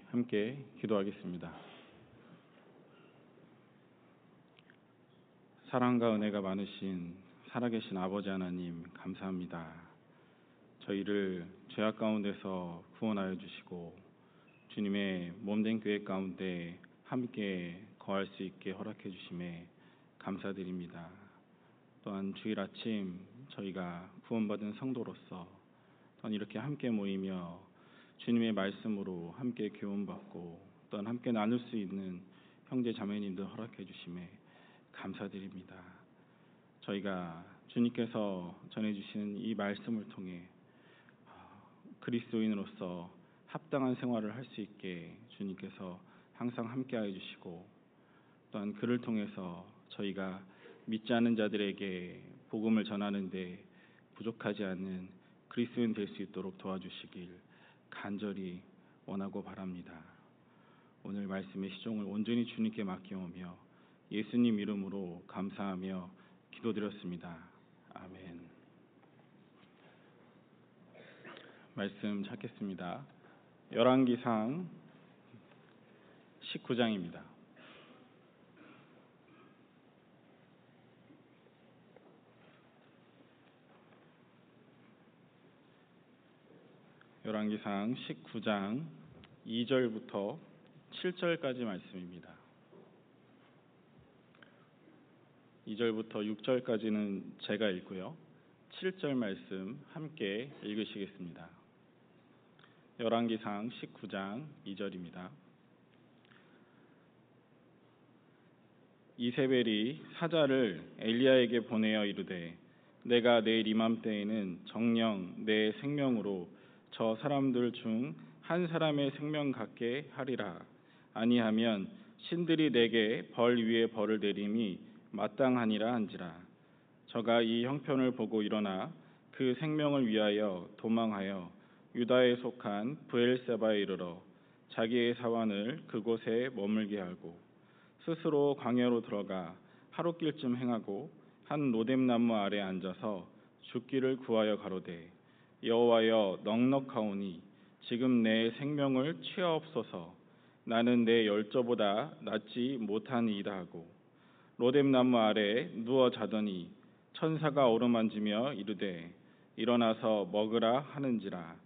함께 기도하겠습니다. 사랑과 은혜가 많으신 살아계신 아버지 하나님, 감사합니다. 저희를 죄악 가운데서 구원하여 주시고 주님의 몸된 교회 가운데 함께 거할 수 있게 허락해 주심에 감사드립니다. 또한 주일 아침 저희가 구원받은 성도로서 또한 이렇게 함께 모이며 주님의 말씀으로 함께 교훈받고 또한 함께 나눌 수 있는 형제 자매님들 허락해 주심에 감사드립니다. 저희가 주님께서 전해주시는 이 말씀을 통해 그리스도인으로서 합당한 생활을 할 수 있게 주님께서 항상 함께하여 주시고 또한 그를 통해서 저희가 믿지 않는 자들에게 복음을 전하는 데 부족하지 않는 그리스도인 될 수 있도록 도와주시길 간절히 원하고 바랍니다. 오늘 말씀의 시종을 온전히 주님께 맡겨오며 예수님 이름으로 감사하며 기도드렸습니다. 아멘. 말씀 찾겠습니다. 열왕기상 19장입니다. 열왕기상 19장 2절부터 7절까지 말씀입니다. 2절부터 6절까지는 제가 읽고요. 7절 말씀 함께 읽으시겠습니다. 열왕기상 19장 2절입니다. 이세벨이 사자를 엘리야에게 보내어 이르되 내가 내일 이맘때에는 정녕 내 생명으로 저 사람들 중 한 사람의 생명 갖게 하리라. 아니하면 신들이 내게 벌 위에 벌을 내림이 마땅하니라 한지라. 저가 이 형편을 보고 일어나 그 생명을 위하여 도망하여 유다에 속한 브엘세바에 이르러 자기의 사환을 그곳에 머물게 하고 스스로 광야로 들어가 하룻길쯤 행하고 한 로뎀나무 아래 앉아서 죽기를 구하여 가로되 여호와여 넉넉하오니 지금 내 생명을 취하옵소서. 나는 내 열조보다 낫지 못하니이다 하고 로뎀나무 아래 누워 자더니 천사가 어루만지며 이르되 일어나서 먹으라 하는지라.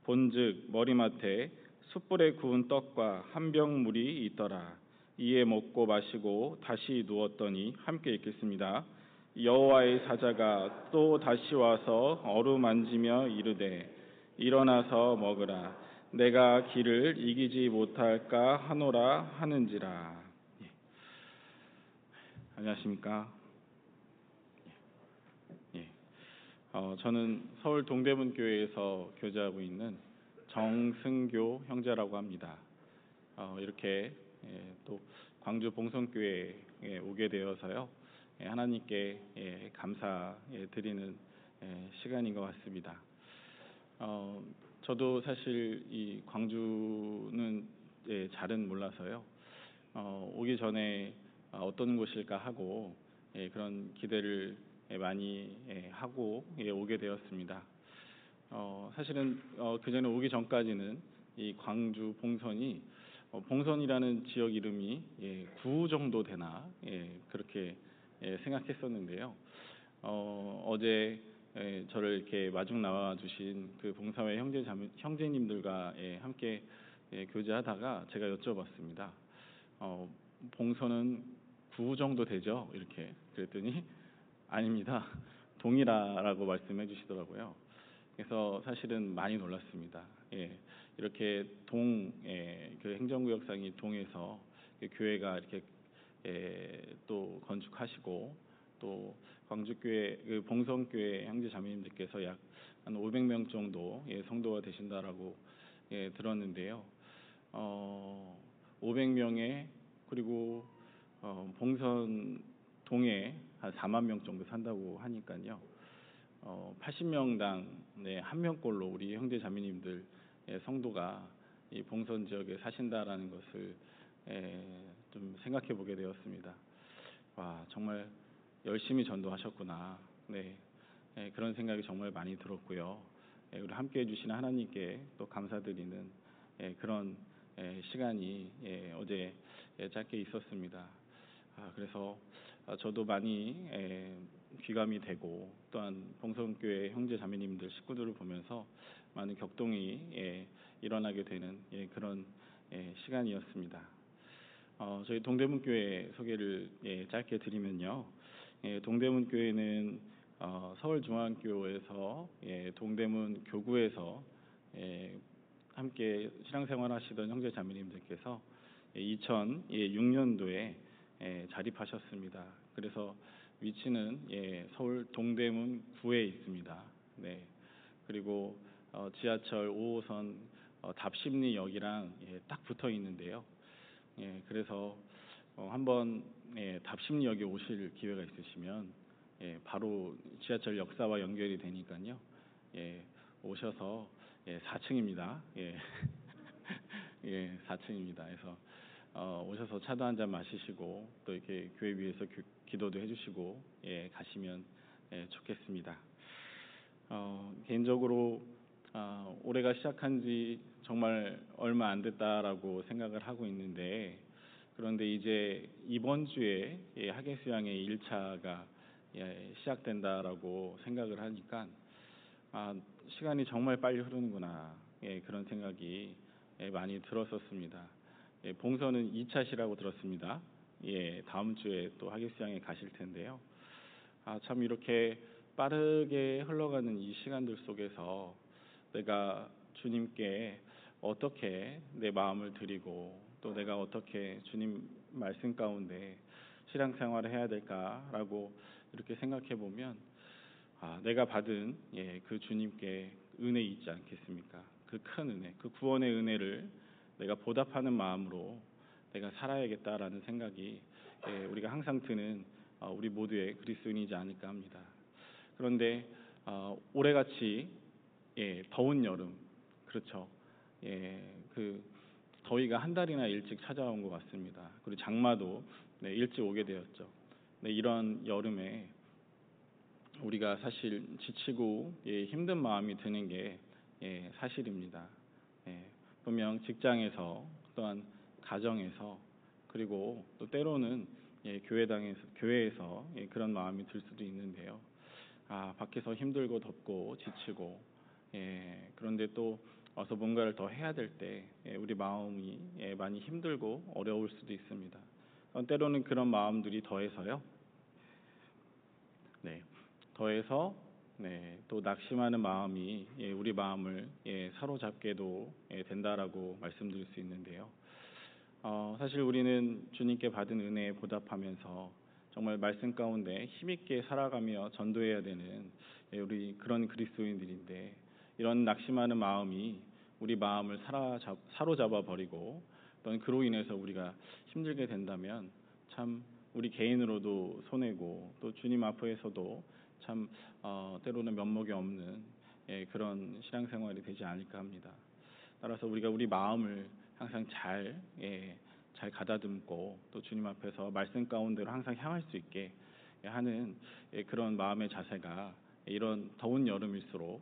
본즉 머리맡에 숯불에 구운 떡과 한 병 물이 있더라. 이에 먹고 마시고 다시 누웠더니 함께 읽겠습니다. 여호와의 사자가 또 다시 와서 어루만지며 이르되 일어나서 먹으라. 내가 길을 이기지 못할까 하노라 하는지라. 안녕하십니까? 저는 서울 동대문 교회에서 교제하고 있는 정승교 형제라고 합니다. 이렇게 또 광주 봉성교회에 오게 되어서요. 하나님께 감사드리는 시간인 것 같습니다. 저도 사실 이 광주는 잘은 몰라서요. 오기 전에 어떤 곳일까 하고 그런 기대를 많이 하고 오게 되었습니다. 사실은 그 전에 오기 전까지는 이 광주 봉선이 봉선이라는 지역 이름이 구 정도 되나 그렇게 생각했었는데요. 어제 저를 이렇게 마중 나와 주신 그 봉사회 형제님들과 함께 교제하다가 제가 여쭤봤습니다. 봉선은 구 정도 되죠? 이렇게 그랬더니 아닙니다. 동이라고 말씀해 주시더라고요. 그래서 사실은 많이 놀랐습니다. 이렇게 그 행정구역상이 동에서 교회가 이렇게 또 건축하시고 또 광주교회 그 봉성교회 형제 자매님들께서 약 한 500명 정도 성도가 되신다라고 들었는데요. 500명에 그리고 봉선 동에 한 4만 명 정도 산다고 하니까요. 80명당 한 명꼴로 우리 형제 자매님들 성도가 이 봉선 지역에 사신다라는 것을 좀 생각해 보게 되었습니다. 와, 정말 열심히 전도하셨구나. 그런 생각이 정말 많이 들었고요. 우리 함께 해주시는 하나님께 또 감사드리는 그런 시간이 어제 짧게 있었습니다. 그래서 저도 많이 귀감이 되고 또한 봉성교회 형제 자매님들 식구들을 보면서 많은 격동이 일어나게 되는 그런 시간이었습니다. 저희 동대문교회 소개를 짧게 드리면요. 동대문교회는 서울중앙교회에서 동대문 교구에서 함께 신앙생활 하시던 형제 자매님들께서 2006년도에 자립하셨습니다. 그래서 위치는 서울 동대문 구에 있습니다. 네. 그리고 지하철 5호선 답십리역이랑 딱 붙어 있는데요. 그래서 한번 답십리역에 오실 기회가 있으시면 바로 지하철 역사와 연결이 되니까요. 오셔서 4층입니다. 4층입니다. 그래서 오셔서 차도 한잔 마시시고 또 이렇게 교회 위에서 기도도 해주시고 가시면 좋겠습니다. 개인적으로 올해가 시작한 지 정말 얼마 안 됐다라고 생각을 하고 있는데, 그런데 이제 이번 주에 학예수양의 1차가 시작된다라고 생각을 하니까 시간이 정말 빨리 흐르는구나 그런 생각이 많이 들었었습니다. 봉선은 2차시라고 들었습니다. 다음 주에 또 학예수양에 가실 텐데요. 참 이렇게 빠르게 흘러가는 이 시간들 속에서 내가 주님께 어떻게 내 마음을 드리고 또 내가 어떻게 주님 말씀 가운데 신앙생활을 해야 될까라고 이렇게 생각해 보면 내가 받은 그 주님께 은혜 있지 않겠습니까? 그 큰 은혜, 그 구원의 은혜를 내가 보답하는 마음으로 내가 살아야겠다라는 생각이 우리가 항상 드는 우리 모두의 그리스도인이지 않을까 합니다. 그런데 올해같이 더운 여름, 그렇죠. 그 더위가 한 달이나 일찍 찾아온 것 같습니다. 그리고 장마도 일찍 오게 되었죠. 이런 여름에 우리가 사실 지치고 힘든 마음이 드는 게 사실입니다. 분명 직장에서 또한 가정에서 그리고 또 때로는 교회에서 그런 마음이 들 수도 있는데요. 밖에서 힘들고 덥고 지치고 그런데 또 와서 뭔가를 더 해야 될 때 우리 마음이 많이 힘들고 어려울 수도 있습니다. 때로는 그런 마음들이 더해서요. 더해서 또 낙심하는 마음이 우리 마음을 사로잡게도 된다라고 말씀드릴 수 있는데요. 사실 우리는 주님께 받은 은혜에 보답하면서 정말 말씀 가운데 힘있게 살아가며 전도해야 되는 우리 그런 그리스도인들인데, 이런 낙심하는 마음이 우리 마음을 사로잡아 버리고 또는 그로 인해서 우리가 힘들게 된다면 참 우리 개인으로도 손해고 또 주님 앞에서도 참 때로는 면목이 없는 그런 신앙생활이 되지 않을까 합니다. 따라서 우리가 우리 마음을 항상 잘 가다듬고 또 주님 앞에서 말씀 가운데로 항상 향할 수 있게 하는 그런 마음의 자세가 이런 더운 여름일수록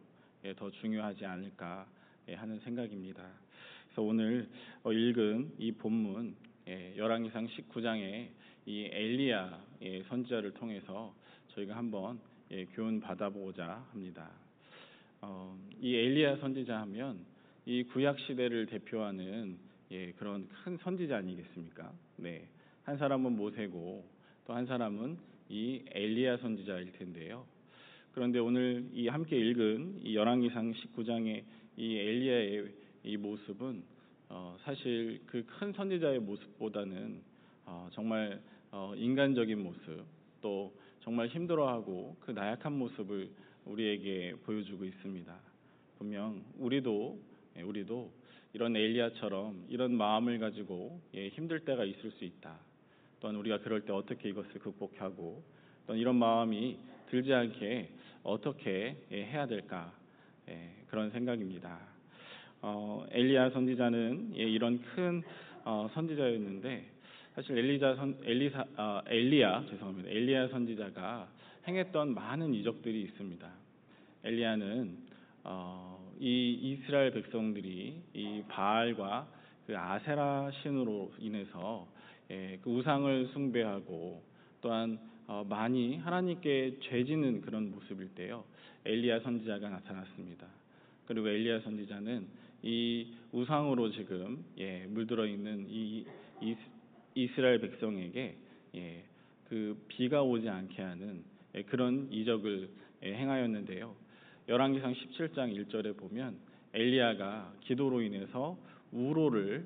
더 중요하지 않을까 하는 생각입니다. 그래서 오늘 읽은 이 본문 열왕기상 19장의 이 엘리야 선지자를 통해서 저희가 한번 교훈 받아보고자 합니다. 이 엘리야 선지자 하면 이 구약 시대를 대표하는 그런 큰 선지자 아니겠습니까? 한 사람은 모세고 또 한 사람은 이 엘리야 선지자일 텐데요. 그런데 오늘 이 함께 읽은 이 열왕기상 19장의 이 엘리야의 이 모습은 사실 그 큰 선지자의 모습보다는 정말 인간적인 모습, 또 정말 힘들어하고 그 나약한 모습을 우리에게 보여주고 있습니다. 분명 우리도 이런 엘리야처럼 이런 마음을 가지고 힘들 때가 있을 수 있다. 또한 우리가 그럴 때 어떻게 이것을 극복하고 또한 이런 마음이 들지 않게 어떻게 해야 될까, 그런 생각입니다. 엘리야 선지자는 이런 큰 선지자였는데 사실 엘리야 선지자가 행했던 많은 이적들이 있습니다. 엘리야는 이 이스라엘 백성들이 이 바알과 그 아세라 신으로 인해서 그 우상을 숭배하고 또한 많이 하나님께 죄지는 그런 모습일 때요, 엘리야 선지자가 나타났습니다. 그리고 엘리야 선지자는 이 우상으로 지금 물들어 있는 이 이스라엘 백성에게 그 비가 오지 않게 하는 그런 이적을 행하였는데요. 열왕기상 17장 1절에 보면 엘리야가 기도로 인해서 우로를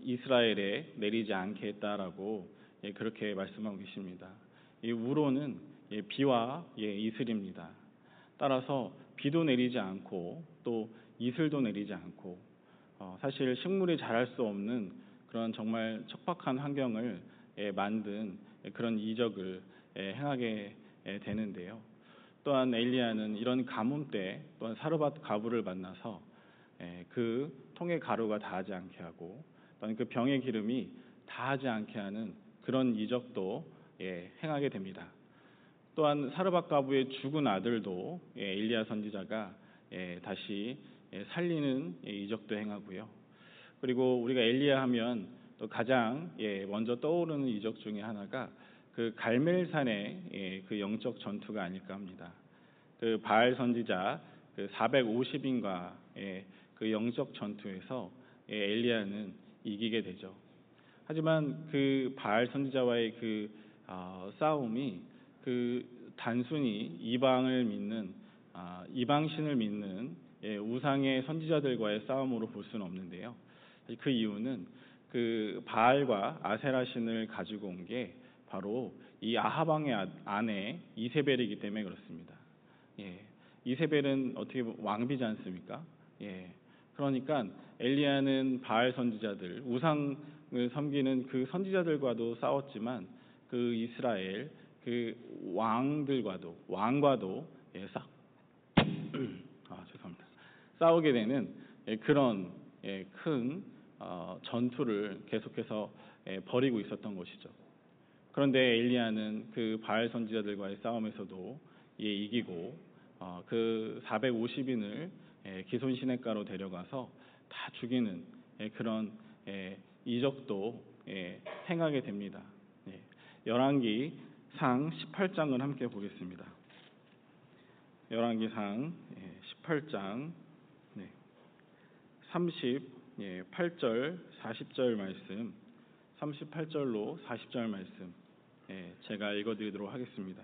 이스라엘에 내리지 않게 했다라고 그렇게 말씀하고 계십니다. 이 우로는 비와 이슬입니다. 따라서 비도 내리지 않고 또 이슬도 내리지 않고 사실 식물이 자랄 수 없는 그런 정말 척박한 환경을 만든 그런 이적을 행하게 되는데요. 또한 엘리야는 이런 가뭄 때 또한 사르밧 과부를 만나서 그 통의 가루가 다하지 않게 하고 또한 그 병의 기름이 다하지 않게 하는 그런 이적도 행하게 됩니다. 또한 사르밧 과부의 죽은 아들도 엘리야 선지자가 다시 살리는 이적도 행하고요. 그리고 우리가 엘리야 하면 또 가장 먼저 떠오르는 이적 중에 하나가 그 갈멜산의 그 영적 전투가 아닐까 합니다. 그 바알 선지자 그 450인과의 그 영적 전투에서 엘리야는 이기게 되죠. 하지만 그 바알 선지자와의 그 싸움이 그 단순히 이방을 믿는 이방신을 믿는 우상의 선지자들과의 싸움으로 볼 수는 없는데요. 그 이유는 그 바알과 아세라 신을 가지고 온 게 바로 이 아합 왕의 아내 이세벨이기 때문에 그렇습니다. 이세벨은 어떻게 보면 왕비지 않습니까? 그러니까 엘리야는 바알 선지자들, 우상을 섬기는 그 선지자들과도 싸웠지만 그 이스라엘 그 왕과도 죄송합니다. 싸우게 되는 그런 큰 전투를 계속해서 벌이고 있었던 것이죠. 그런데 엘리야는 그 바알 선지자들과의 싸움에서도 이기고 그 450인을 기손 시냇가로 데려가서 다 죽이는 그런 이적도 행하게 됩니다. 열왕기상 18장을 함께 보겠습니다. 열왕기상 18장 38절 40절 말씀, 38절로 40절 말씀 제가 읽어드리도록 하겠습니다.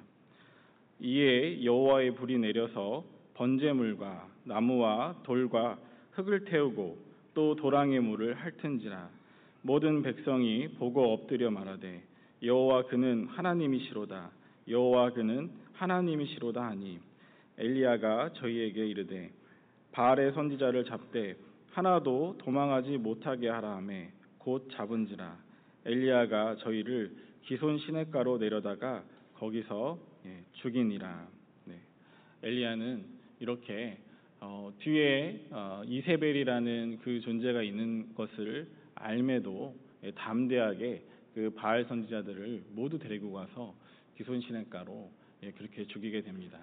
이에 여호와의 불이 내려서 번제물과 나무와 돌과 흙을 태우고 또 도랑의 물을 핥은지라. 모든 백성이 보고 엎드려 말하되 여호와 그는 하나님이시로다. 여호와 그는 하나님이시로다 하니 엘리야가 저희에게 이르되 바알의 선지자를 잡되 하나도 도망하지 못하게 하라 하매 곧 잡은지라. 엘리야가 저희를 기손 시냇가로 내려다가 거기서 죽이니라. 엘리야는 이렇게 뒤에 이세벨이라는 그 존재가 있는 것을 알매도 담대하게 그 바알 선지자들을 모두 데리고 가서 기손 시냇가로 그렇게 죽이게 됩니다.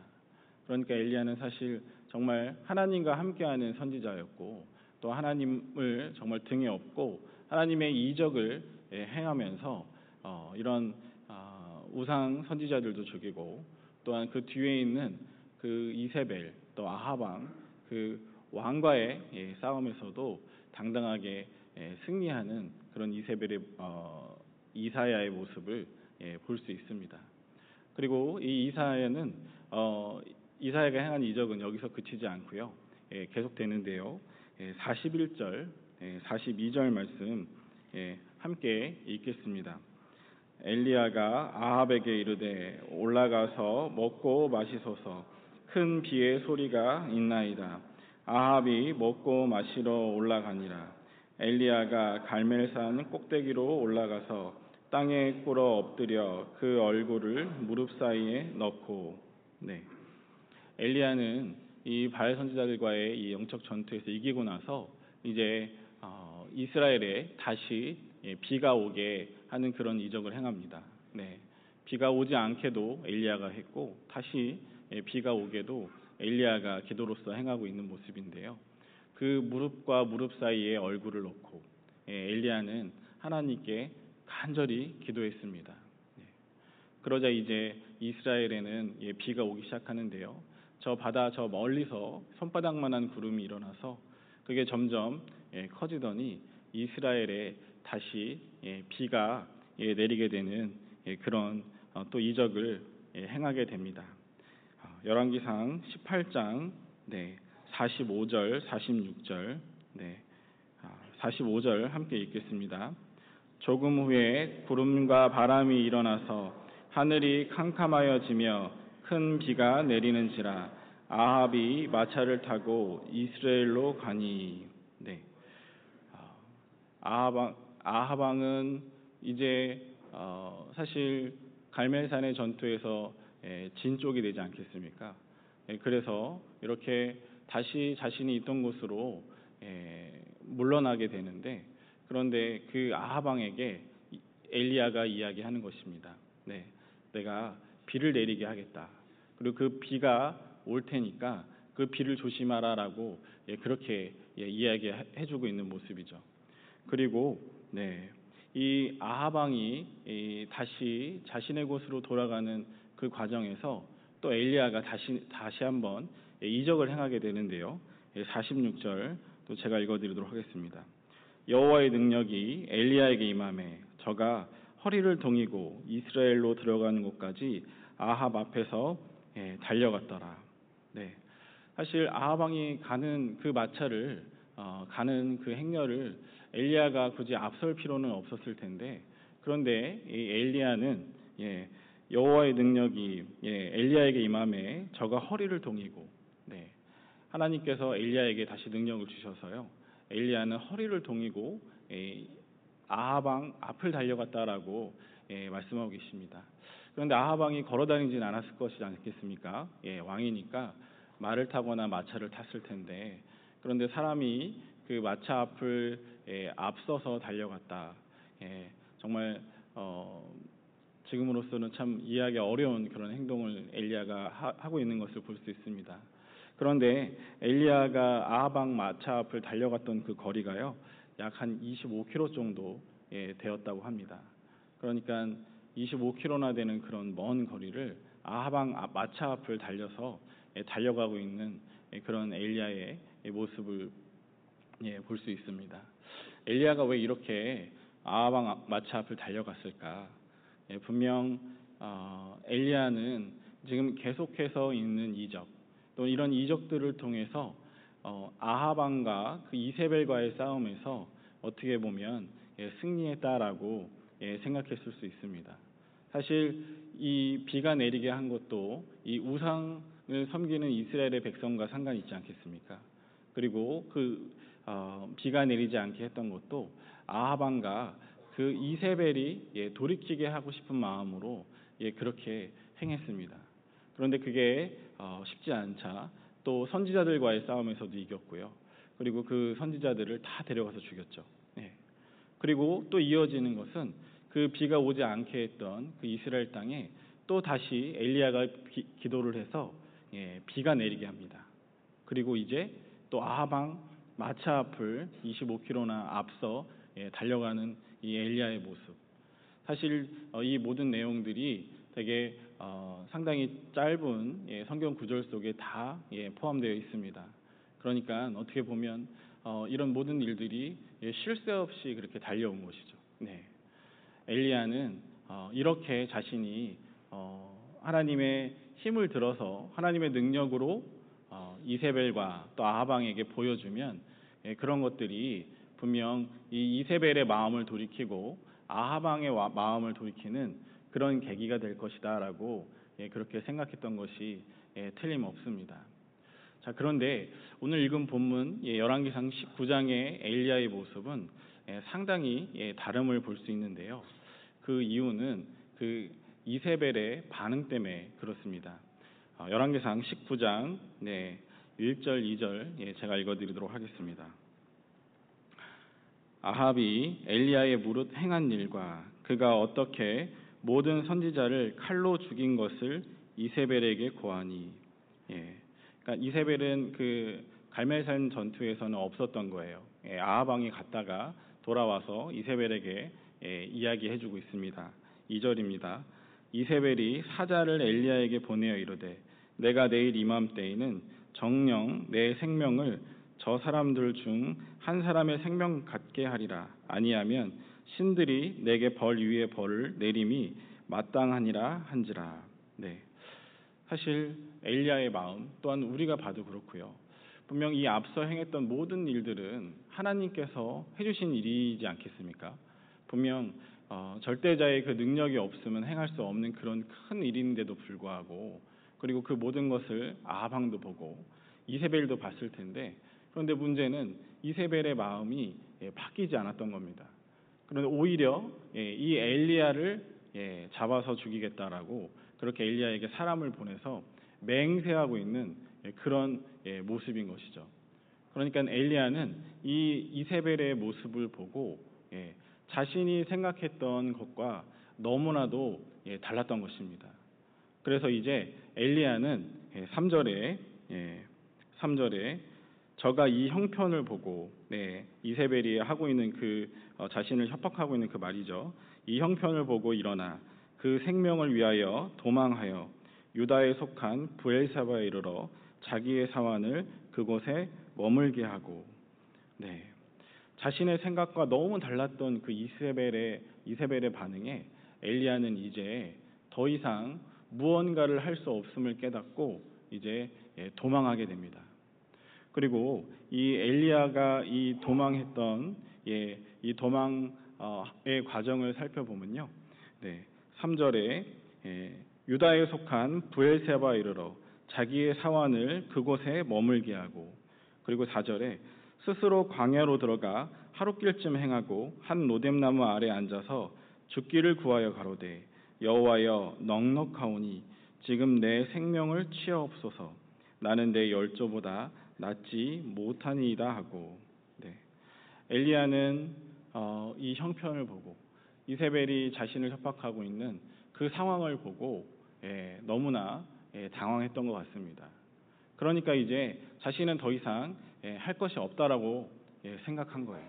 그러니까 엘리야는 사실 정말 하나님과 함께하는 선지자였고 또 하나님을 정말 등에 업고 하나님의 이적을 행하면서 이런 우상 선지자들도 죽이고 또한 그 뒤에 있는 그 이세벨 또 아합 왕 그 왕과의 싸움에서도 당당하게 승리하는 그런 이세벨의 이사야의 모습을 볼 수 있습니다. 그리고 이 이사야는 이사야가 행한 이적은 여기서 그치지 않고요. 계속되는데요. 41절, 42절 말씀 함께 읽겠습니다. 엘리야가 아합에게 이르되 올라가서 먹고 마시소서. 큰 비의 소리가 있나이다. 아합이 먹고 마시러 올라가니라. 엘리야가 갈멜산 꼭대기로 올라가서 땅에 꿇어 엎드려 그 얼굴을 무릎 사이에 넣고. 엘리야는 이 바알 선지자들과의 이 영적 전투에서 이기고 나서 이제 이스라엘에 다시 비가 오게 하는 그런 이적을 행합니다. 비가 오지 않게도 엘리야가 했고 다시 비가 오게도 엘리야가 기도로서 행하고 있는 모습인데요. 그 무릎과 무릎 사이에 얼굴을 놓고 엘리야는 하나님께 간절히 기도했습니다. 그러자 이제 이스라엘에는 비가 오기 시작하는데요. 저 바다 저 멀리서 손바닥만한 구름이 일어나서 그게 점점 커지더니 이스라엘에 다시 비가 내리게 되는 그런 또 이적을 행하게 됩니다. 열왕기상 18장 45절 46절 45절 함께 읽겠습니다. 조금 후에 구름과 바람이 일어나서 하늘이 캄캄하여지며 큰 비가 내리는지라 아합이 마차를 타고 이스라엘로 가니. 아합 왕은 이제 사실 갈멜산의 전투에서 진 쪽이 되지 않겠습니까? 그래서 이렇게 다시 자신이 있던 곳으로 물러나게 되는데, 그런데 그 아합 왕에게 엘리야가 이야기하는 것입니다. 내가 비를 내리게 하겠다. 그리고 그 비가 올 테니까 그 비를 조심하라라고 그렇게 이야기해주고 있는 모습이죠. 그리고 이 아합 왕이 다시 자신의 곳으로 돌아가는 그 과정에서 또 엘리야가 다시 한번 이적을 행하게 되는데요. 46절 또 제가 읽어드리도록 하겠습니다. 여호와의 능력이 엘리야에게 임하매 저가 허리를 동이고 이스라엘로 들어가는 곳까지 아합 앞에서 달려갔더라. 사실 아합 왕이 가는 그 마차를 가는 그 행렬을 엘리야가 굳이 앞설 필요는 없었을 텐데, 그런데 이 엘리야는 여호와의 능력이 엘리야에게 임하매 저가 허리를 동이고, 하나님께서 엘리야에게 다시 능력을 주셔서요, 엘리야는 허리를 동이고 아합 왕 앞을 달려갔다라고 말씀하고 계십니다. 그런데 아합 왕이 걸어다니진 않았을 것이지 않겠습니까? 왕이니까 말을 타거나 마차를 탔을 텐데, 그런데 사람이 그 마차 앞을 앞서서 달려갔다. 정말 지금으로서는 참 이해하기 어려운 그런 행동을 엘리야가 하고 있는 것을 볼 수 있습니다. 그런데 엘리야가 아합 왕 마차 앞을 달려갔던 그 거리가요, 약 한 25km 정도 되었다고 합니다. 그러니까 25km나 되는 그런 먼 거리를 아합 왕 마차 앞을 달려서 달려가고 있는 그런 엘리야의 모습을 볼 수 있습니다. 엘리야가 왜 이렇게 아합 왕 마차 앞을 달려갔을까? 분명 엘리야는 지금 계속해서 있는 이적, 또 이런 이적들을 통해서 아합 왕과 그 이세벨과의 싸움에서 어떻게 보면 승리했다라고 생각했을 수 있습니다. 사실 이 비가 내리게 한 것도 이 우상을 섬기는 이스라엘의 백성과 상관이 있지 않겠습니까? 그리고 그 비가 내리지 않게 했던 것도 아합 왕과 그 이세벨이 돌이키게 하고 싶은 마음으로 그렇게 행했습니다. 그런데 그게 쉽지 않자 또 선지자들과의 싸움에서도 이겼고요. 그리고 그 선지자들을 다 데려가서 죽였죠. 그리고 또 이어지는 것은 그 비가 오지 않게 했던 그 이스라엘 땅에 또 다시 엘리야가 기도를 해서 비가 내리게 합니다. 그리고 이제 또 아합 왕 마차 앞을 25km나 앞서 달려가는 이 엘리야의 모습. 사실 이 모든 내용들이 되게 상당히 짧은 성경 구절 속에 다 포함되어 있습니다. 그러니까 어떻게 보면 이런 모든 일들이 쉴 새 없이 그렇게 달려온 것이죠. 엘리야는 이렇게 자신이 하나님의 힘을 들어서 하나님의 능력으로 이세벨과 또 아합 왕에게 보여주면 그런 것들이 분명 이 이세벨의 마음을 돌이키고 아합 왕의 마음을 돌이키는 그런 계기가 될 것이다라고 그렇게 생각했던 것이 틀림없습니다. 자, 그런데 오늘 읽은 본문 열왕기상 19장의 엘리야의 모습은 상당히 다름을 볼 수 있는데요. 그 이유는 그 이세벨의 반응 때문에 그렇습니다. 열왕기상 19장 1절 2절 제가 읽어드리도록 하겠습니다. 아합이 엘리야의 무릇 행한 일과 그가 어떻게 모든 선지자를 칼로 죽인 것을 이세벨에게 고하니. 그러니까 이세벨은 그 갈멜산 전투에서는 없었던 거예요. 아합 왕이 갔다가 돌아와서 이세벨에게 이야기해주고 있습니다. 2절입니다. 이세벨이 사자를 엘리야에게 보내어 이르되 내가 내일 이맘때에는 정녕 내 생명을 저 사람들 중 한 사람의 생명 같게 하리라. 아니하면 신들이 내게 벌 위에 벌을 내림이 마땅하니라 한지라. 네. 사실 엘리야의 마음 또한 우리가 봐도 그렇고요. 분명 이 앞서 행했던 모든 일들은 하나님께서 해주신 일이지 않겠습니까? 분명 절대자의 그 능력이 없으면 행할 수 없는 그런 큰 일인데도 불구하고, 그리고 그 모든 것을 아합 왕도 보고 이세벨도 봤을 텐데, 그런데 문제는 이세벨의 마음이 바뀌지 않았던 겁니다. 그런데 오히려 이 엘리야를 잡아서 죽이겠다라고 그렇게 엘리야에게 사람을 보내서 맹세하고 있는 그런 모습인 것이죠. 그러니까 엘리야는 이 이세벨의 모습을 보고 자신이 생각했던 것과 너무나도 달랐던 것입니다. 그래서 이제 엘리야는 3절에 저가 이 형편을 보고 이세벨이 하고 있는 그 자신을 협박하고 있는 그 말이죠. 이 형편을 보고 일어나 그 생명을 위하여 도망하여 유다에 속한 브엘사바에 이르러 자기의 사환을 그곳에 머물게 하고, 자신의 생각과 너무 달랐던 그 이세벨의 반응에 엘리야는 이제 더 이상 무언가를 할 수 없음을 깨닫고 이제 도망하게 됩니다. 그리고 이 엘리야가 이 도망했던 이 도망의 과정을 살펴보면요, 3절에 유다에 속한 브엘세바에 이르러 자기의 사환을 그곳에 머물게 하고, 그리고 4절에 스스로 광야로 들어가 하룻길쯤 행하고 한 로뎀나무 아래 앉아서 죽기를 구하여 가로되 여호와여 넉넉하오니 지금 내 생명을 취하옵소서. 나는 내 열조보다 낫지 못하니이다 하고, 엘리야는 이 형편을 보고 이세벨이 자신을 협박하고 있는 그 상황을 보고 너무나 당황했던 것 같습니다. 그러니까 이제 자신은 더 이상 할 것이 없다라고 생각한 거예요.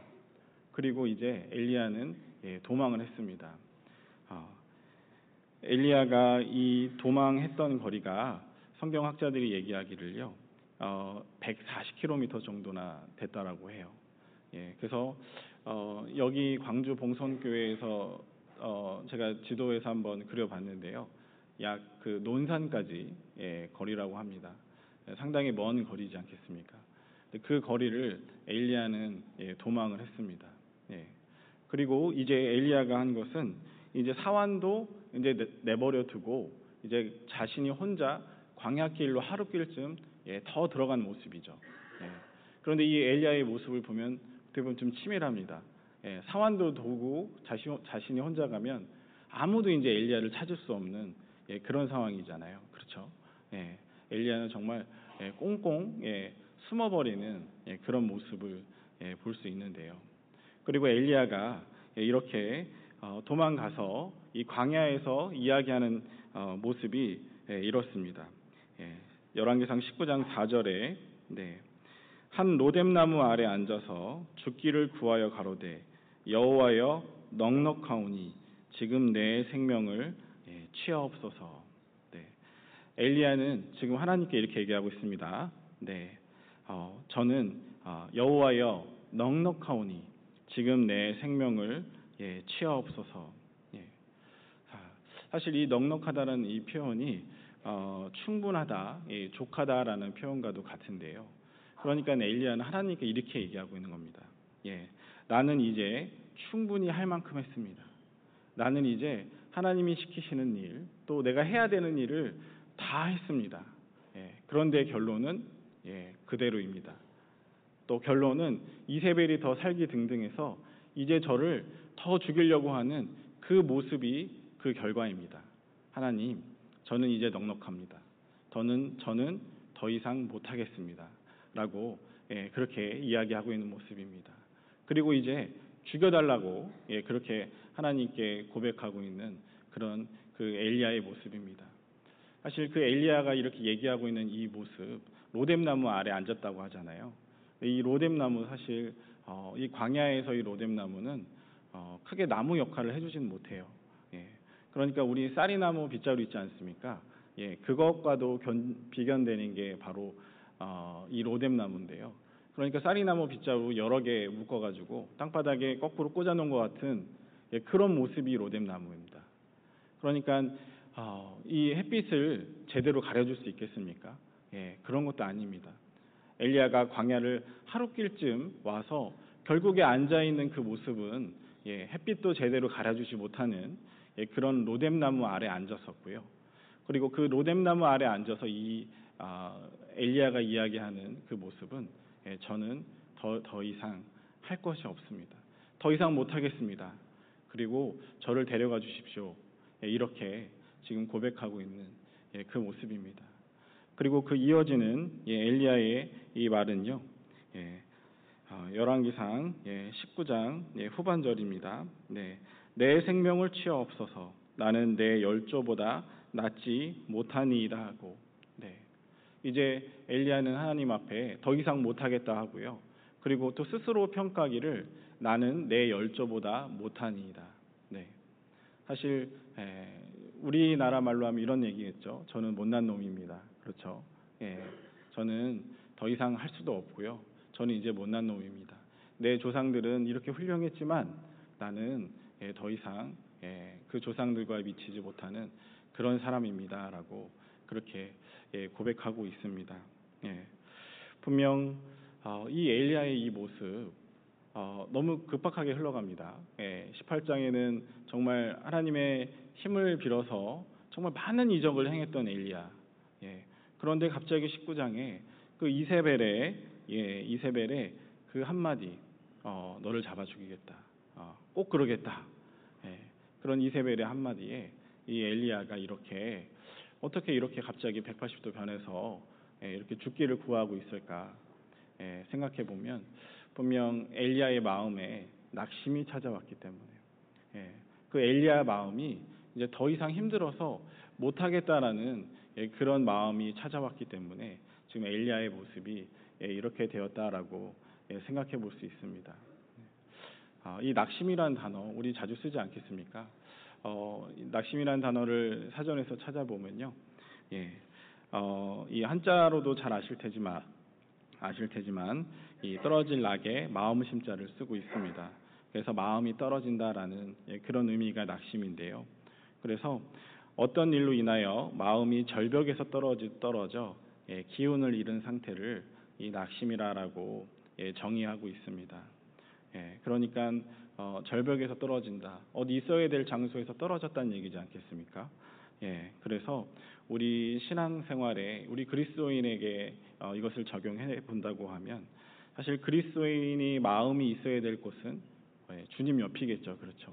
그리고 이제 엘리야는 도망을 했습니다. 엘리야가 이 도망했던 거리가 성경학자들이 얘기하기를요, 140km 정도나 됐다라고 해요. 그래서 여기 광주 봉선교회에서 제가 지도에서 한번 그려봤는데요, 약 그 논산까지 거리라고 합니다. 상당히 먼 거리지 않겠습니까? 그 거리를 엘리야는 도망을 했습니다. 그리고 이제 엘리야가 한 것은 이제 사환도 이제 내버려 두고 이제 자신이 혼자 광야길로 하룻길쯤 더 들어간 모습이죠. 그런데 이 엘리야의 모습을 보면 어떻게 보면 좀 치밀합니다. 사환도 두고 자신이 혼자 가면 아무도 이제 엘리야를 찾을 수 없는 그런 상황이잖아요. 그렇죠? 엘리야는 정말 꽁꽁 숨어버리는 그런 모습을 볼 수 있는데요. 그리고 엘리야가 이렇게 도망가서 이 광야에서 이야기하는 모습이 이렇습니다. 열왕기상 19장 4절에 한 로뎀나무 아래 앉아서 죽기를 구하여 가로되 여호와여 넉넉하오니 지금 내 생명을 취하옵소서. 엘리야는 지금 하나님께 이렇게 얘기하고 있습니다. 저는 여호와여 넉넉하오니 지금 내 생명을 취하옵소서. 사실 이 넉넉하다는 이 표현이 충분하다, 족하다라는 표현과도 같은데요. 그러니까 엘리야는 하나님께 이렇게 얘기하고 있는 겁니다. 나는 이제 충분히 할 만큼 했습니다. 나는 이제 하나님이 시키시는 일, 또 내가 해야 되는 일을 다 했습니다. 그런데 결론은 그대로입니다. 또 결론은 이세벨이 더 살기 등등해서 이제 저를 더 죽이려고 하는 그 모습이 그 결과입니다. 하나님, 저는 이제 넉넉합니다. 저는 더 이상 못하겠습니다. 라고 그렇게 이야기하고 있는 모습입니다. 그리고 이제 죽여달라고 그렇게 하나님께 고백하고 있는 그런 그 엘리야의 모습입니다. 사실 그 엘리야가 이렇게 얘기하고 있는 이 모습, 로뎀나무 아래 앉았다고 하잖아요. 이 로뎀나무 사실 이 광야에서 이 로뎀나무는 크게 나무 역할을 해주지는 못해요. 예. 그러니까 우리 쌀이나무 빗자루 있지 않습니까? 예, 그것과도 비견되는 게 바로 이 로뎀나무인데요. 그러니까 쌀이나무 빗자루 여러 개 묶어가지고 땅바닥에 거꾸로 꽂아놓은 것 같은 그런 모습이 로뎀나무입니다. 그러니까 이 햇빛을 제대로 가려줄 수 있겠습니까? 예, 그런 것도 아닙니다. 엘리야가 광야를 하루길쯤 와서 결국에 앉아 있는 그 모습은 햇빛도 제대로 가려주지 못하는 그런 로뎀나무 아래 앉았었고요. 그리고 그 로뎀나무 아래 앉아서 이 엘리야가 이야기하는 그 모습은 저는 더 이상 할 것이 없습니다. 더 이상 못하겠습니다. 그리고 저를 데려가 주십시오. 이렇게 지금 고백하고 있는 그 모습입니다. 그리고 그 이어지는 엘리야의 이 말은요, 열왕기상 19장 후반절입니다. 내 생명을 취하옵소서. 나는 내 열조보다 낫지 못하니이다 하고, 이제 엘리야는 하나님 앞에 더 이상 못하겠다 하고요. 그리고 또 스스로 평가하기를 나는 내 열조보다 못하니이다. 사실 우리나라 말로 하면 이런 얘기겠죠. 저는 못난 놈입니다. 그렇죠. 저는 더 이상 할 수도 없고요. 저는 이제 못난 놈입니다. 내 조상들은 이렇게 훌륭했지만 나는 더 이상 그 조상들과 미치지 못하는 그런 사람입니다라고 그렇게 고백하고 있습니다. 분명 이 엘리야의 이 모습 너무 급박하게 흘러갑니다. 18장에는 정말 하나님의 힘을 빌어서 정말 많은 이적을 행했던 엘리야. 그런데 갑자기 19장에 그 이세벨의 그 한마디, 너를 잡아 죽이겠다. 꼭 그러겠다. 그런 이세벨의 한마디에 이 엘리야가 어떻게 이렇게 갑자기 180도 변해서 이렇게 죽기를 구하고 있을까 생각해 보면 분명 엘리야의 마음에 낙심이 찾아왔기 때문에요. 그 엘리야 마음이 이제 더 이상 힘들어서 못하겠다라는 그런 마음이 찾아왔기 때문에 지금 엘리야의 모습이 이렇게 되었다라고 생각해 볼 수 있습니다. 이 낙심이라는 단어 우리 자주 쓰지 않겠습니까? 낙심이라는 단어를 사전에서 찾아보면요, 이 한자로도 잘 아실 테지만 이 떨어질 낙에 마음 심자를 쓰고 있습니다. 그래서 마음이 떨어진다라는 그런 의미가 낙심인데요. 그래서 어떤 일로 인하여 마음이 절벽에서 떨어져 기운을 잃은 상태를 이 낙심이라고 정의하고 있습니다. 그러니까 절벽에서 떨어진다. 어디 있어야 될 장소에서 떨어졌다는 얘기지 않겠습니까? 그래서 우리 신앙생활에 우리 그리스도인에게 이것을 적용해 본다고 하면 사실 그리스도인이 마음이 있어야 될 곳은 주님 옆이겠죠. 그렇죠.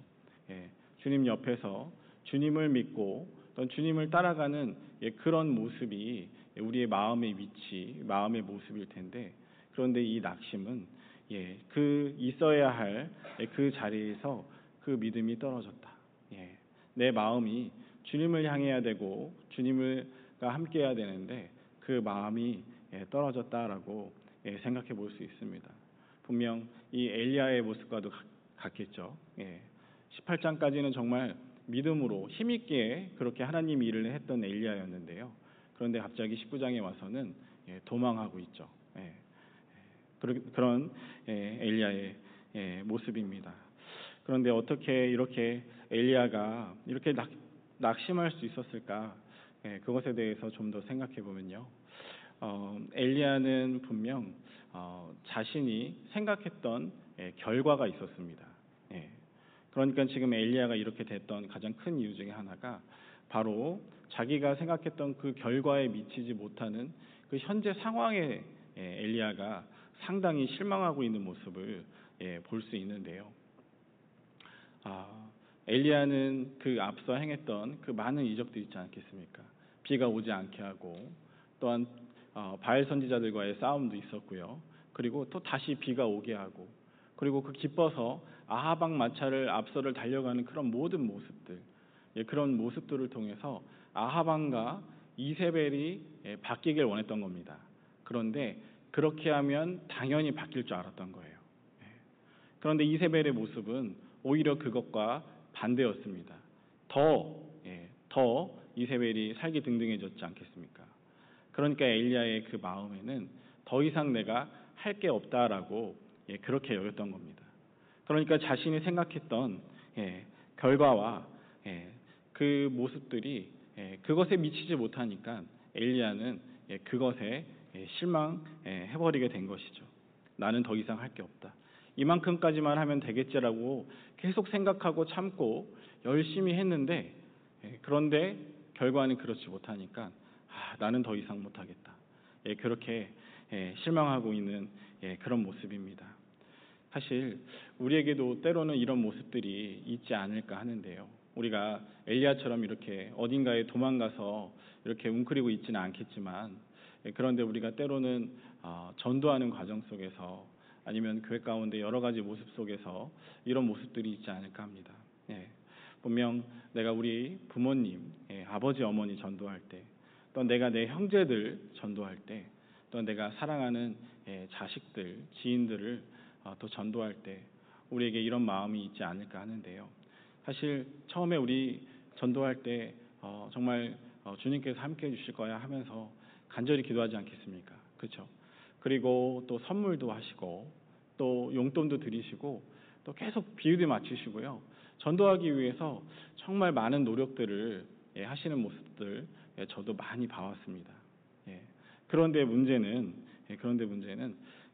주님 옆에서 주님을 믿고 또 주님을 따라가는 그런 모습이 우리의 마음의 위치, 마음의 모습일 텐데, 그런데 이 낙심은 그 있어야 할 그 자리에서 그 믿음이 떨어졌다. 내 마음이 주님을 향해야 되고 주님과 함께해야 되는데 그 마음이 떨어졌다라고 생각해 볼 수 있습니다. 분명 이 엘리야의 모습과도 같겠죠. 18장까지는 정말 믿음으로 힘있게 그렇게 하나님 일을 했던 엘리야였는데요. 그런데 갑자기 19장에 와서는 도망하고 있죠. 그런 엘리야의 모습입니다. 그런데 어떻게 이렇게 엘리야가 이렇게 낙심할 수 있었을까? 그것에 대해서 좀 더 생각해 보면요. 엘리야는 분명 자신이 생각했던 결과가 있었습니다. 그러니까 지금 엘리야가 이렇게 됐던 가장 큰 이유 중에 하나가 바로 자기가 생각했던 그 결과에 미치지 못하는 그 현재 상황에 엘리야가 상당히 실망하고 있는 모습을 볼 수 있는데요. 엘리야는 그 앞서 행했던 그 많은 이적도 있지 않겠습니까? 비가 오지 않게 하고 또한 바알 선지자들과의 싸움도 있었고요. 그리고 또 다시 비가 오게 하고 그리고 그 기뻐서 아하방 마차를 앞서를 달려가는 그런 모든 모습들, 그런 모습들을 통해서 아하방과 이세벨이 바뀌길 원했던 겁니다. 그런데 그렇게 하면 당연히 바뀔 줄 알았던 거예요. 그런데 이세벨의 모습은 오히려 그것과 반대였습니다. 더 이세벨이 살기 등등해졌지 않겠습니까? 그러니까 엘리야의 그 마음에는 더 이상 내가 할 게 없다라고 그렇게 여겼던 겁니다. 그러니까 자신이 생각했던 결과와 그 모습들이 그것에 미치지 못하니까 엘리야는 그것에 실망해버리게 된 것이죠. 나는 더 이상 할 게 없다. 이만큼까지만 하면 되겠지라고 계속 생각하고 참고 열심히 했는데 그런데 결과는 그렇지 못하니까 나는 더 이상 못하겠다. 그렇게 실망하고 있는 그런 모습입니다. 사실 우리에게도 때로는 이런 모습들이 있지 않을까 하는데요. 우리가 엘리야처럼 이렇게 어딘가에 도망가서 이렇게 웅크리고 있지는 않겠지만 그런데 우리가 때로는 전도하는 과정 속에서 아니면 교회 가운데 여러 가지 모습 속에서 이런 모습들이 있지 않을까 합니다. 분명 내가 우리 부모님, 아버지, 어머니 전도할 때, 또 내가 내 형제들 전도할 때, 또 내가 사랑하는 자식들, 지인들을 또 전도할 때 우리에게 이런 마음이 있지 않을까 하는데요. 사실 처음에 우리 전도할 때 정말 주님께서 함께 해주실 거야 하면서 간절히 기도하지 않겠습니까? 그렇죠? 그리고 또 선물도 하시고 또 용돈도 드리시고 또 계속 비유도 맞추시고요. 전도하기 위해서 정말 많은 노력들을 하시는 모습들 저도 많이 봐왔습니다. 그런데 문제는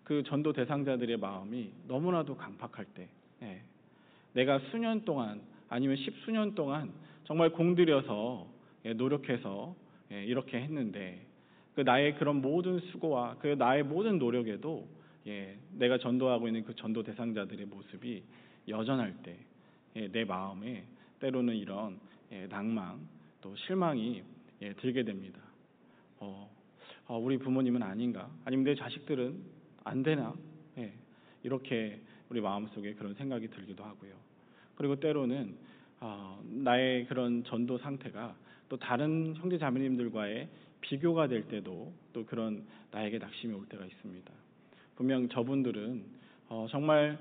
그 전도 대상자들의 마음이 너무나도 강팍할 때 내가 수년 동안 아니면 십수년 동안 정말 공들여서 노력해서 이렇게 했는데 그 나의 그런 모든 수고와 그 나의 모든 노력에도 내가 전도하고 있는 그 전도 대상자들의 모습이 여전할 때 내 마음에 때로는 이런 낭망 또 실망이 들게 됩니다. 우리 부모님은 아닌가? 아니면 내 자식들은 안 되나? 이렇게 우리 마음속에 그런 생각이 들기도 하고요. 그리고 때로는 나의 그런 전도 상태가 또 다른 형제 자매님들과의 비교가 될 때도 또 그런 나에게 낙심이 올 때가 있습니다. 분명 저분들은 정말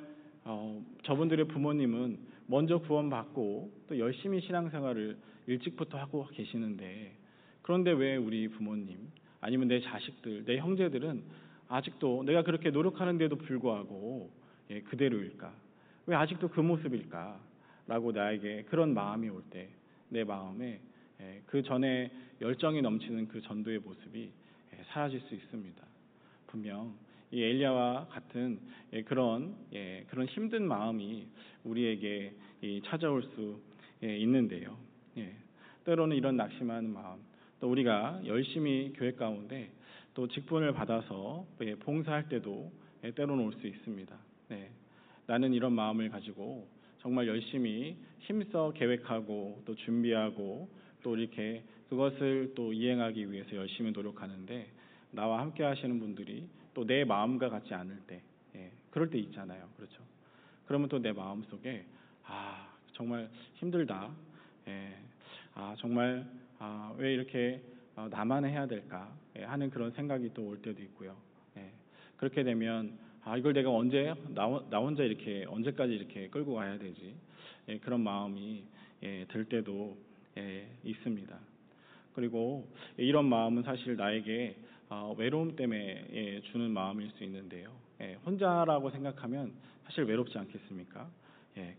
저분들의 부모님은 먼저 구원받고 또 열심히 신앙생활을 일찍부터 하고 계시는데 그런데 왜 우리 부모님 아니면 내 자식들, 내 형제들은 아직도 내가 그렇게 노력하는데도 불구하고 그대로일까? 왜 아직도 그 모습일까? 라고 나에게 그런 마음이 올 때 내 마음에 그 전에 열정이 넘치는 그 전도의 모습이 사라질 수 있습니다. 분명 이 엘리야와 같은 그런 힘든 마음이 우리에게 찾아올 수 있는데요. 때로는 이런 낙심하는 마음, 또 우리가 열심히 교회 가운데 또 직분을 받아서 봉사할 때도 때로는 올 수 있습니다. 나는 이런 마음을 가지고 정말 열심히 힘써 계획하고 또 준비하고 또 이렇게 그것을 또 이행하기 위해서 열심히 노력하는데 나와 함께 하시는 분들이 또 내 마음과 같지 않을 때 그럴 때 있잖아요. 그렇죠? 그러면 또 내 마음속에 정말 힘들다. 정말 왜 이렇게 나만 해야 될까 하는 그런 생각이 또 올 때도 있고요. 그렇게 되면 이걸 내가 언제 나 혼자 이렇게 언제까지 이렇게 끌고 가야 되지? 그런 마음이 들 때도 있습니다. 그리고 이런 마음은 사실 나에게 외로움 때문에 주는 마음일 수 있는데요. 혼자라고 생각하면 사실 외롭지 않겠습니까?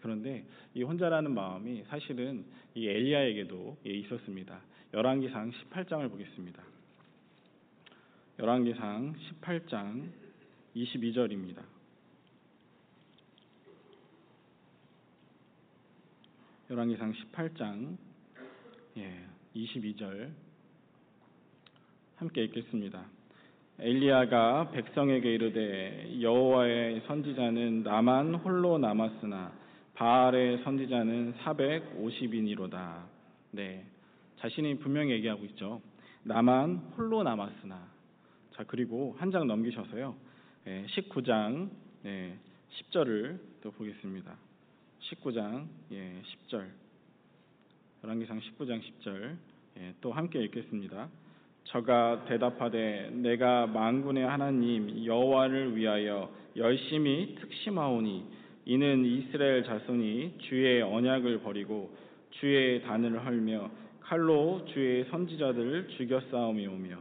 그런데 이 혼자라는 마음이 사실은 이 엘리야에게도 있었습니다. 열왕기상 18장을 보겠습니다. 열왕기상 18장 22절입니다. 열왕기상 18장 22절 함께 읽겠습니다. 엘리야가 백성에게 이르되 여호와의 선지자는 나만 홀로 남았으나 바알의 선지자는 450이니로다. 자신이 분명히 얘기하고 있죠. 나만 홀로 남았으나. 자, 그리고 한 장 넘기셔서요. 19장 10절을 또 보겠습니다. 19장 10절. 열왕기상 19장 10절 또 함께 읽겠습니다. 저가 대답하되 내가 만군의 하나님 여호와를 위하여 열심히 특심하오니 이는 이스라엘 자손이 주의 언약을 버리고 주의 단을 헐며 칼로 주의 선지자들을 죽였사오미오며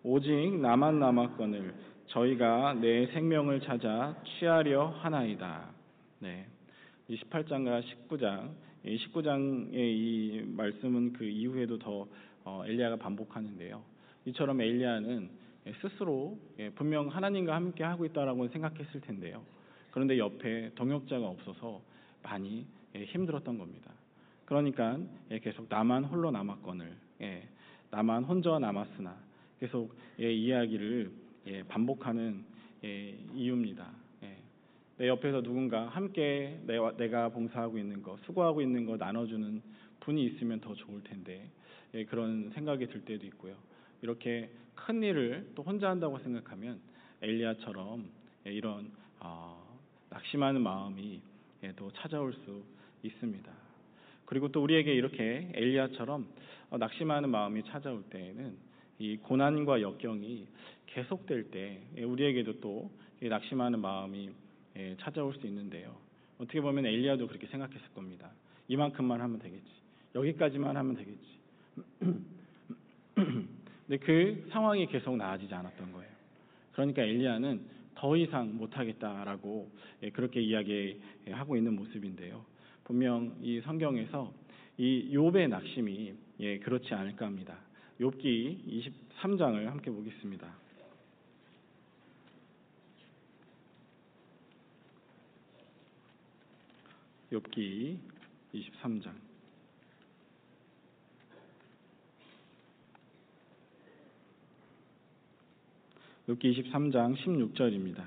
오직 나만 남았거늘 저희가 내 생명을 찾아 취하려 하나이다. 네. 28장과 19장, 19장의 이 말씀은 그 이후에도 더 엘리야가 반복하는데요. 이처럼 엘리야는 스스로 분명 하나님과 함께 하고 있다라고 생각했을 텐데요. 그런데 옆에 동역자가 없어서 많이 힘들었던 겁니다. 그러니까 계속 나만 홀로 남았거늘, 나만 혼자 남았으나 계속 이야기를 반복하는 이유입니다. 내 옆에서 누군가 함께 내가 봉사하고 있는 거, 수고하고 있는 거 나눠주는 분이 있으면 더 좋을 텐데 그런 생각이 들 때도 있고요. 이렇게 큰 일을 또 혼자 한다고 생각하면 엘리야처럼 이런 낙심하는 마음이 또 찾아올 수 있습니다. 그리고 또 우리에게 이렇게 엘리야처럼 낙심하는 마음이 찾아올 때에는 이 고난과 역경이 계속될 때 우리에게도 또 낙심하는 마음이 찾아올 수 있는데요. 어떻게 보면 엘리야도 그렇게 생각했을 겁니다. 이만큼만 하면 되겠지. 여기까지만 하면 되겠지. 근데 그 상황이 계속 나아지지 않았던 거예요. 그러니까 엘리야는 더 이상 못하겠다라고 그렇게 이야기하고 있는 모습인데요. 분명 이 성경에서 이 욥의 낙심이 그렇지 않을까 합니다. 욥기 23장을 함께 보겠습니다. 욥기 23장 욥기 23장 16절입니다.